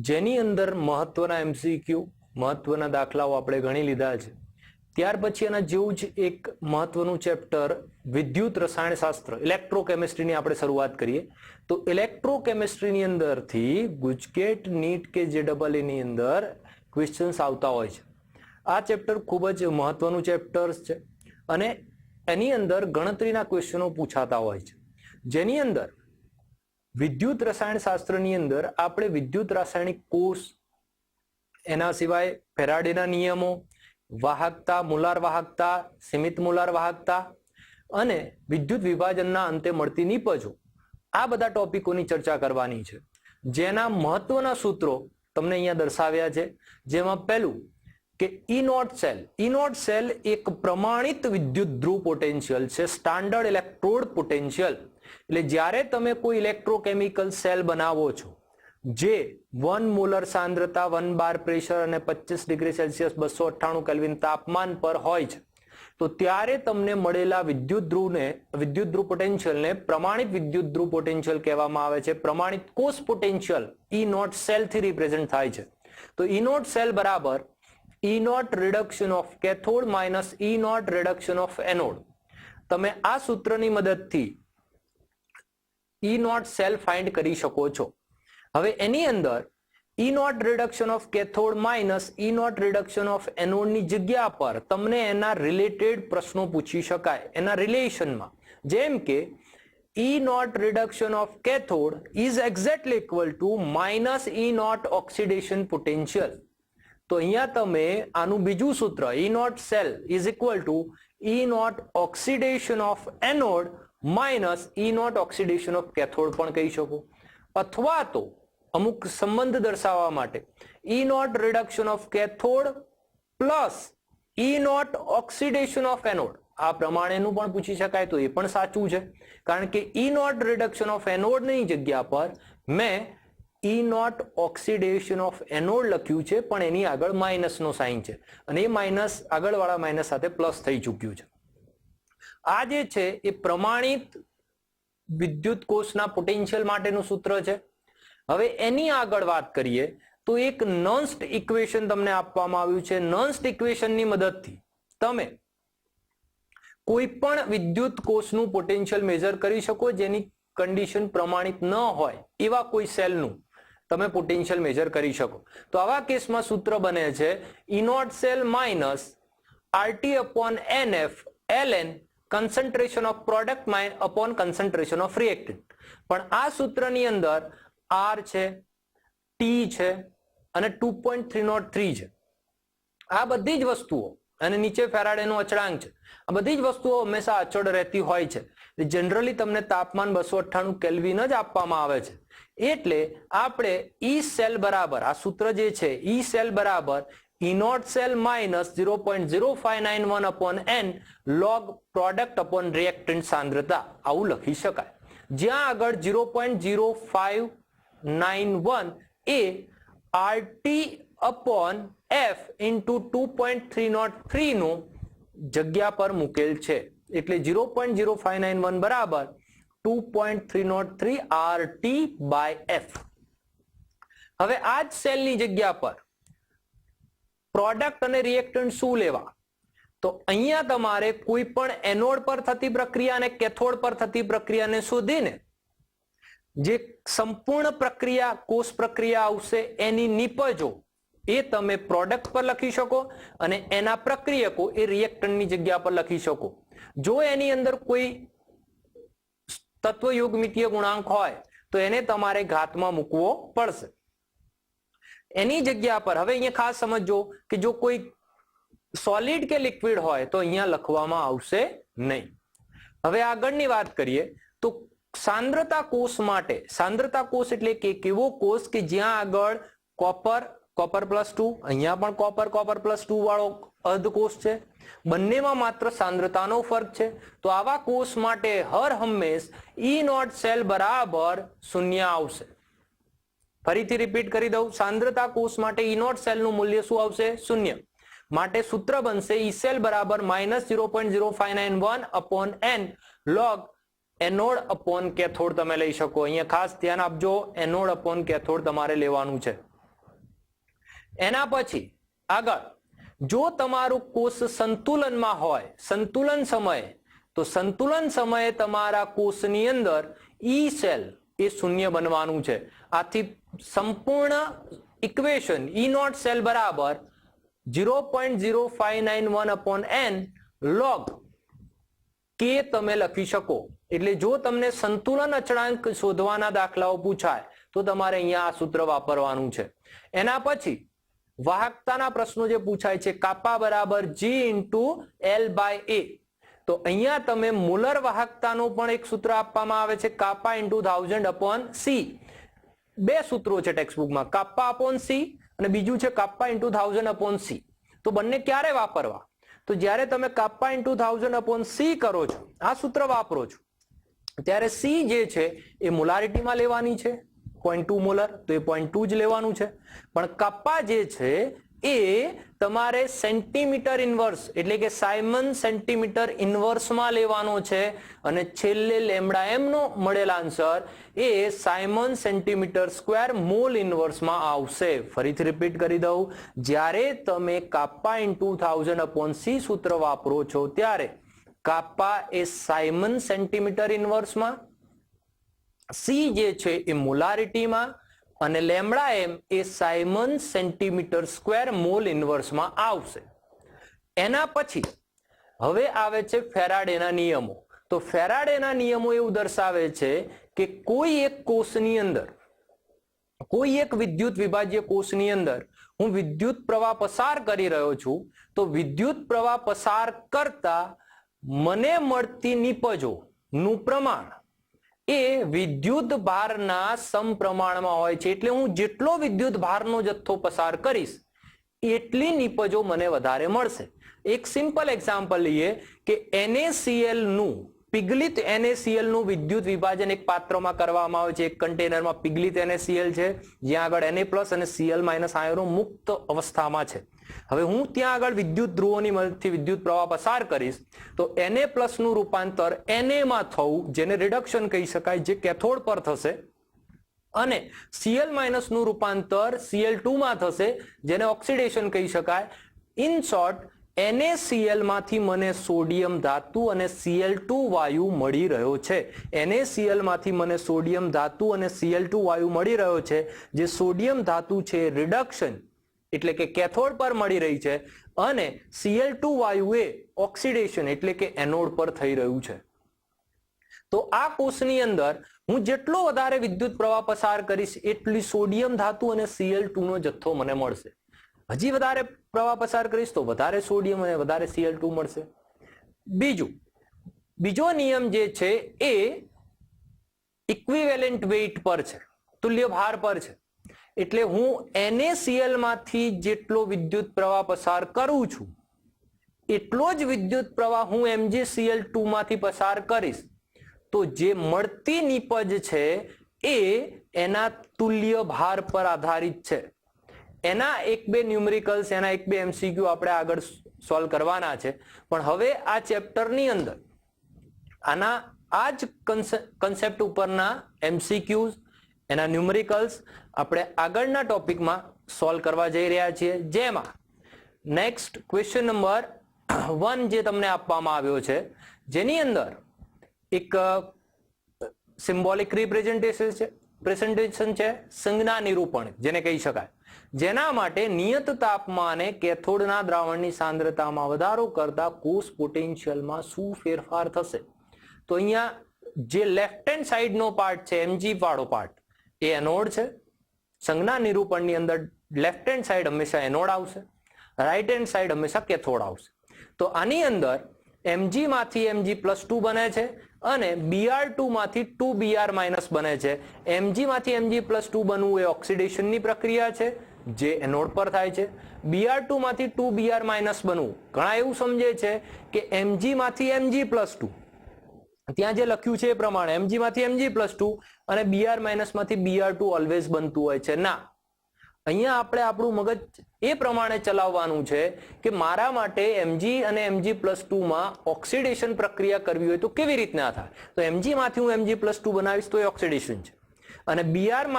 જેની અંદર મહત્વના MCQ, મહત્વના દાખલાઓ આપણે ગણી લીધા છે. ત્યાર પછી એના જેવું જ એક મહત્વનું ચેપ્ટર વિદ્યુત રસાયણશાસ્ત્ર, ઇલેક્ટ્રોકેમિસ્ટ્રીની આપણે શરૂઆત કરીએ. તો ઇલેક્ટ્રોકેમિસ્ટ્રીની અંદરથી ગુજકેટ, નીટ કે JEE ની અંદર ક્વેશ્ચન્સ આવતા હોય છે. આ ચેપ્ટર ખૂબ જ મહત્વનું ચેપ્ટર છે અને એની અંદર ગણતરીના ક્વેશ્ચનો પૂછાતા હોય છે, જેની અંદર વિદ્યુત રસાયણશાસ્ત્રની અંદર આપણે વિદ્યુત રાસાયણિક કોષ, એના સિવાય ફેરાડેના નિયમો, વાહકતા, મોલાર વાહકતા, સીમિત મોલાર વાહકતા અને વિદ્યુત વિભાજનના અંતે મળતી નિપજો, આ બધા ટોપિકોની ચર્ચા કરવાની છે. જેના મહત્વના સૂત્રો તમને અહીંયા દર્શાવ્યા છે. જેમાં પહેલું કે E0 સેલ એક પ્રમાણિત વિદ્યુત ધ્રુવ પોટેન્શિયલ છે, સ્ટાન્ડર્ડ ઇલેક્ટ્રોડ પોટેન્શિયલ. એટલે જ્યારે તમે કોઈ ઇલેક્ટ્રોકેમિકલ સેલ બનાવો છો જે 1 મોલર સાંદ્રતા, 1 બાર પ્રેશર અને 25 ડિગ્રી સેલ્સિયસ 298 કેલ્વિન તાપમાન પર હોય છે, તો ત્યારે તમને મળેલા વિદ્યુત ધ્રુવ પોટેન્શિયલને પ્રમાણિત વિદ્યુત ધ્રુવ પોટેન્શિયલ કહેવામાં આવે છે. પ્રમાણિત કોષ પોટેન્શિયલ E0 સેલ થી રિપ્રેઝન્ટ થાય છે. તો E0 સેલ બરાબર E0 reduction of cathode minus E0 reduction of anode. તમે આ સૂત્રની મદદથી E0 સેલ ફાઇન્ડ કરી શકો છો. હવે એની અંદર E0 reduction of cathode minus E0 reduction of anode ની જગ્યા પર તમને એના રિલેટેડ પ્રશ્નો પૂછી શકાય, એના રિલેશનમાં. જેમ કે E0 reduction of cathode is exactly equal to minus E0 oxidation potential. તો અહીંયા તમે આનું બીજું સૂત્ર E0 cell is equal to E0 oxidation of anode minus E0 oxidation of cathode પણ કહી શકો. અથવા તો અમુક સંબંધ દર્શાવવા માટે E0 reduction of cathode plus E0 oxidation of anode, આ પ્રમાણેનું પણ પૂછી શકાય, તો એ પણ સાચું છે. કારણ કે E0 રિડક્શન ઓફ એનોડ ની જગ્યા પર મેં E0 ઓક્સિડેશન ઓફ એનોડ લખ્યું છે, પણ એની આગળ માઇનસ નો સાઇન છે અને એ માઇનસ આગળવાળા માઇનસ સાથે પ્લસ થઈ ચૂક્યું છે. આ જે છે એ પ્રમાણિત વિદ્યુત કોષના પોટેન્શિયલ માટેનું સૂત્ર છે. હવે એની આગળ વાત કરીએ તો એક નન્સ્ટ ઇક્વેશન તમને આપવામાં આવ્યું છે. નન્સ્ટ ઇક્વેશનની મદદથી તમે કોઈ પણ વિદ્યુત કોષનું પોટેન્શિયલ મેજર કરી શકો, જેની કન્ડિશન પ્રમાણિત ન હોય એવા કોઈ સેલનું તમે પોટેન્શિયલ મેજર કરી શકો. તો આવા કેસમાં સૂત્ર બને છે E not cell minus RT upon NF ln concentration of product upon concentration of reactant. પણ આ સૂત્રની અંદર R છે, T છે અને 2.303 છે. આ બધી જ વસ્તુઓ અને નીચે ફેરાડેનો અચળાંક છે. આ બધી જ વસ્તુઓ હંમેશા અચળ રહેતી હોય છે. જનરલી તમને તાપમાન 298 કેલ્વિન જ આપવામાં આવે છે. એટલે આપણે E સેલ બરાબર આ સૂત્ર જે છે E સેલ બરાબર E not cell minus 0.0591 upon n log product upon reactant સાંદ્રતા આવું લખી શકાય. જ્યાં આગળ 0.0591 એ RT upon F into 2.303 નું જગ્યા પર મૂકેલ છે. એટલે 0.0591 બરાબર 2.303 RT by F. હવે આ જ સેલની જગ્યા પર પ્રોડક્ટ અને રિએક્ટન્ટ શું લેવા? તો અહીંયા તમારે કોઈ પણ એનોડ પર થતી પ્રક્રિયા અને કેથોડ પર થતી પ્રક્રિયાને શોધીને જે સંપૂર્ણ પ્રક્રિયા કોષ પ્રક્રિયા આવશે એની નિપજો એ તમે પ્રોડક્ટ પર લખી શકો અને એના પ્રક્રિયકો એ રિએક્ટન્ટની જગ્યા પર લખી શકો. જો એની અંદર કોઈ તત્વયોગમિતીય ગુણાંક હોય તો એને તમારે ઘાતમાં મૂકવો પડશે. એની જગ્યા પર હવે અહીંયા ખાસ સમજો કે જો કોઈ સોલિડ કે લિક્વિડ હોય તો અહીંયા લખવામાં આવશે નહીં. હવે આગળની વાત કરીએ તો સાંદ્રતા કોષ માટે, સાંદ્રતા કોષ એટલે કે કેવો કોષ કે જ્યાં આગળ કોપર +2, અહીંયા પણ કોપર +2 વાળો અર્ધકોષ છે. બંનેમાં માત્ર સાંદ્રતાનો ફરક છે. તો આવા કોષ માટે હર હંમેશ E નોટ સેલ બરાબર 0 આવશે. ફરીથી રિપીટ કરી દઉં, સાંદ્રતા કોષ માટે E નોટ સેલનું મૂલ્ય શું આવશે? 0. માટે સૂત્ર બનશે E સેલ બરાબર -0.0591 upon n log anode upon cathode તમે લઈ શકો. અહીંયા ખાસ ધ્યાન આપજો, એનોડ અપોન કેથોડ તમારે લેવાનું છે. એના પછી આગળ જો તમારું કોષ સંતુલનમાં હોય, સંતુલન સમયે, તો સંતુલન સમયે તમારા કોષની અંદર E સેલ એ 0 બનવાનું છે. આથી સંપૂર્ણ ઇક્વેશન E નોટ સેલ બરાબર 0.0591 upon n log કે તમે લખી શકો. એટલે જો તમને સંતુલન અચળાંક શોધવાના દાખલાઓ પૂછાય તો તમારે અહીંયા આ સૂત્ર વાપરવાનું છે. એના પછી વાહકતાના પ્રશ્નો જે પૂછાય છે, કાપા બરાબર G into L by A. તો અહીંયા તમે મુલર વાહકતાનું પણ એક સૂત્ર આપવામાં આવે છે, કાપા into 1000 upon C. બે સૂત્રો છે ટેક્સ્ટબુકમાં, કાપા upon C અને બીજું છે કાપા into 1000 upon C. તો બંને ક્યારે વાપરવા? તો જ્યારે તમે કાપા into 1000 upon C કરો છો, આ સૂત્ર વાપરો છો, ત્યારે C જે છે એ મોલારિટીમાં લેવાની છે 0.2 મોલર, તો એ 0.2 જ લેવાનું છે. પણ કપ્પા જે છે એ તમારે સેન્ટીમીટર ઇન્વર્સ એટલે કે સાયમન સેન્ટીમીટર ઇન્વર્સમાં લેવાનો છે અને છેલ્લે લેમ્ડા એમ નો મળેલા આન્સર એ સાયમન સેન્ટીમીટર સ્ક્વેર મોલ ઇન્વર્સમાં આવશે. ફરીથી રિપીટ કરી દઉં, જ્યારે તમે કાપ્પા into 1000 upon C સૂત્ર વાપરો છો ત્યારે કાપ્પા એ સાયમન સેન્ટીમીટર ઇન્વર્સમાં, C જે છે એ મોલારિટીમાં અને લેમ્ડા એમ એ સાયમન સેન્ટીમીટર સ્ક્વેર મોલ ઇન્વર્સમાં આવશે. એના પછી હવે આવે છે ફેરાડેના નિયમો. તો ફેરાડેના નિયમો એવું દર્શાવે છે કે કોઈ એક કોષની અંદર, કોઈ એક વિદ્યુત વિભાજ્ય કોષની અંદર હું વિદ્યુત પ્રવાહ પસાર કરી રહ્યો છું, તો વિદ્યુત પ્રવાહ પસાર કરતા મને મળતી નિપજો નું પ્રમાણ એ વિદ્યુત ભારના સમપ્રમાણમાં હોય છે. એટલે હું જેટલો વિદ્યુત ભારનો જથ્થો પસાર કરીશ એટલી નિપજો મને વધારે મળશે. એક સિમ્પલ એક્ઝામ્પલ લઈએ કે NaCl નું પિગલિત NaCl નું વિદ્યુત વિભાજન એક પાત્રમાં કરવામાં આવે છે. એક કન્ટેનરમાં પિગલિત NaCl છે જ્યાં આગળ Na+ અને Cl- આયનો મુક્ત અવસ્થામાં છે. હવે હું ત્યાં આગળ વિદ્યુત ધ્રુવોની મદદથી વિદ્યુત પ્રવાહ પસાર કરીશ તો Na+ નું રૂપાંતર Na માં થવું, જેને રિડક્શન કહી શકાય, જે કેથોડ પર થશે, અને Cl- નું રૂપાંતર Cl2 માં થશે, જેને ઓક્સિડેશન કહી શકાય. ઇન શોર્ટ NaCl માંથી મને સોડિયમ ધાતુ અને Cl2 વાયુ મળી રહ્યો છે. NaCl માંથી મને સોડિયમ ધાતુ અને Cl2 વાયુ મળી રહ્યો છે. જે સોડિયમ ધાતુ છે રિડક્શન એટલે કે કેથોડ પર મળી રહી છે અને Cl2 વાયુ એ ઓક્સિડેશન એટલે કે એનોડ પર થઈ રહ્યું છે. તો આ કોષની અંદર હું જેટલો વધારે વિદ્યુત પ્રવાહ પસાર કરીશ એટલી સોડિયમ ધાતુ અને Cl2 નો જથ્થો મને મળશે. હજી વધારે પ્રવાહ પસાર કરીશ તો વધારે સોડિયમ અને વધારે Cl2 મળશે. બીજો નિયમ જે છે એ ઇક્વિવેલેન્ટ વેઇટ પર છે, તુલ્ય ભાર પર છે. એટલે હું NaCl માંથી જેટલો વિદ્યુત પ્રવાહ પસાર કરું છું એટલો જ વિદ્યુત પ્રવાહ હું MgCl2 માંથી પસાર કરીશ તો જે મળતી નીપજ છે એ એના તુલ્ય ભાર પર આધારિત છે. એના એક બે ન્યુમેરિકલ્સ, એના એક બે MCQ આપણે આગળ સોલ્વ કરવાના છે. પણ હવે આ ચેપ્ટરની અંદર આ જ કન્સેપ્ટ ઉપરના MCQs, એના ન્યુમેરિકલ્સ આપણે આગળના ટોપિકમાં સોલ્વ કરવા જઈ રહ્યા છીએ. જેમાં નેક્સ્ટ ક્વેશ્ચન નંબર 1 જે તમને આપવામાં આવ્યો છે, જેની અંદર એક સિમ્બોલિક રિપ્રેઝન્ટેશન છે, સંજ્ઞા નિરૂપણ જેને કહી શકાય, જેના માટે નિયત તાપમાને કેથોડના દ્રાવણની સાંદ્રતામાં વધારો કરતા કોષ પોટેન્શિયલમાં શું ફેરફાર થશે. તો અહીંયા જે લેફ્ટ હેન્ડ સાઈડનો પાર્ટ છે, Mg વાળો પાર્ટ, એ એનોડ છે. સંજ્ઞા નિરૂપણની અંદર લેફ્ટ હેન્ડ સાઈડ હંમેશા એનોડ આવશે, રાઈટ હેન્ડ સાઈડ હંમેશા કેથોડ આવશે. તો આની અંદર Mg માંથી Mg+2 બને છે અને Br2 માંથી 2Br- બને છે. Mg માંથી Mg+2 બનવું એ ઓક્સિડેશનની પ્રક્રિયા છે જે એનોડ પર થાય છે. Br2 માંથી 2Br- બનવું, ઘણા એવું સમજે છે કે Mg માંથી Mg+2, ત્યાં જે લખ્યું છે એ પ્રમાણે Mg માંથી Mg+2 અને Br- માંથી Br2 ઓલવેઝ બનતું હોય છે. ના, અહીંયા આપણે આપણું મગજ એ પ્રમાણે ચલાવવાનું છે કે મારા માટે Mg અને Mg+2 માં ઓક્સિડેશન પ્રક્રિયા કરવી હોય તો કેવી રીતના થાય. તો Mg માંથી હું Mg+2 બનાવીશ તો એ ઓક્સિડેશન છે, અને Br-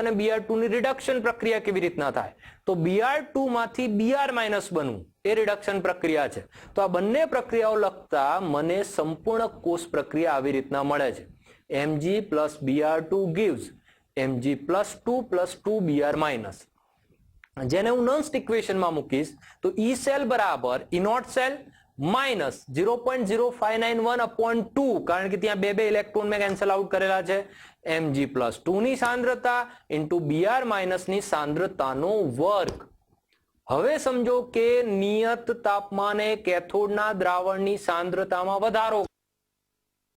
અને Br2 ની રિડક્શન પ્રક્રિયા કેવી રીતના થાય, તો Br2 માંથી Br- બનવું એ રિડક્શન પ્રક્રિયા છે. તો આ બંને પ્રક્રિયાઓ લખતા મને સંપૂર્ણ કોષ પ્રક્રિયા આવી રીતના મળે છે. Mg plus Br2 gives Mg+2 plus 2Br-, જેને હું નોન્સ્ટ ઇક્વેશનમાં મૂકીશ તો E સેલ બરાબર E નોટ સેલ માઇનસ 0.0591/2, કારણ કે ત્યાં બે ઇલેક્ટ્રોન મેં કેન્સલ આઉટ કરેલા છે. Mg+2 ની સાંદ્રતા ઇન્ટુ Br- ની સાંદ્રતાનો વર્ગ. હવે સમજો કે નિયત તાપમાને કેથોડના દ્રાવણની સાંદ્રતામાં વધારો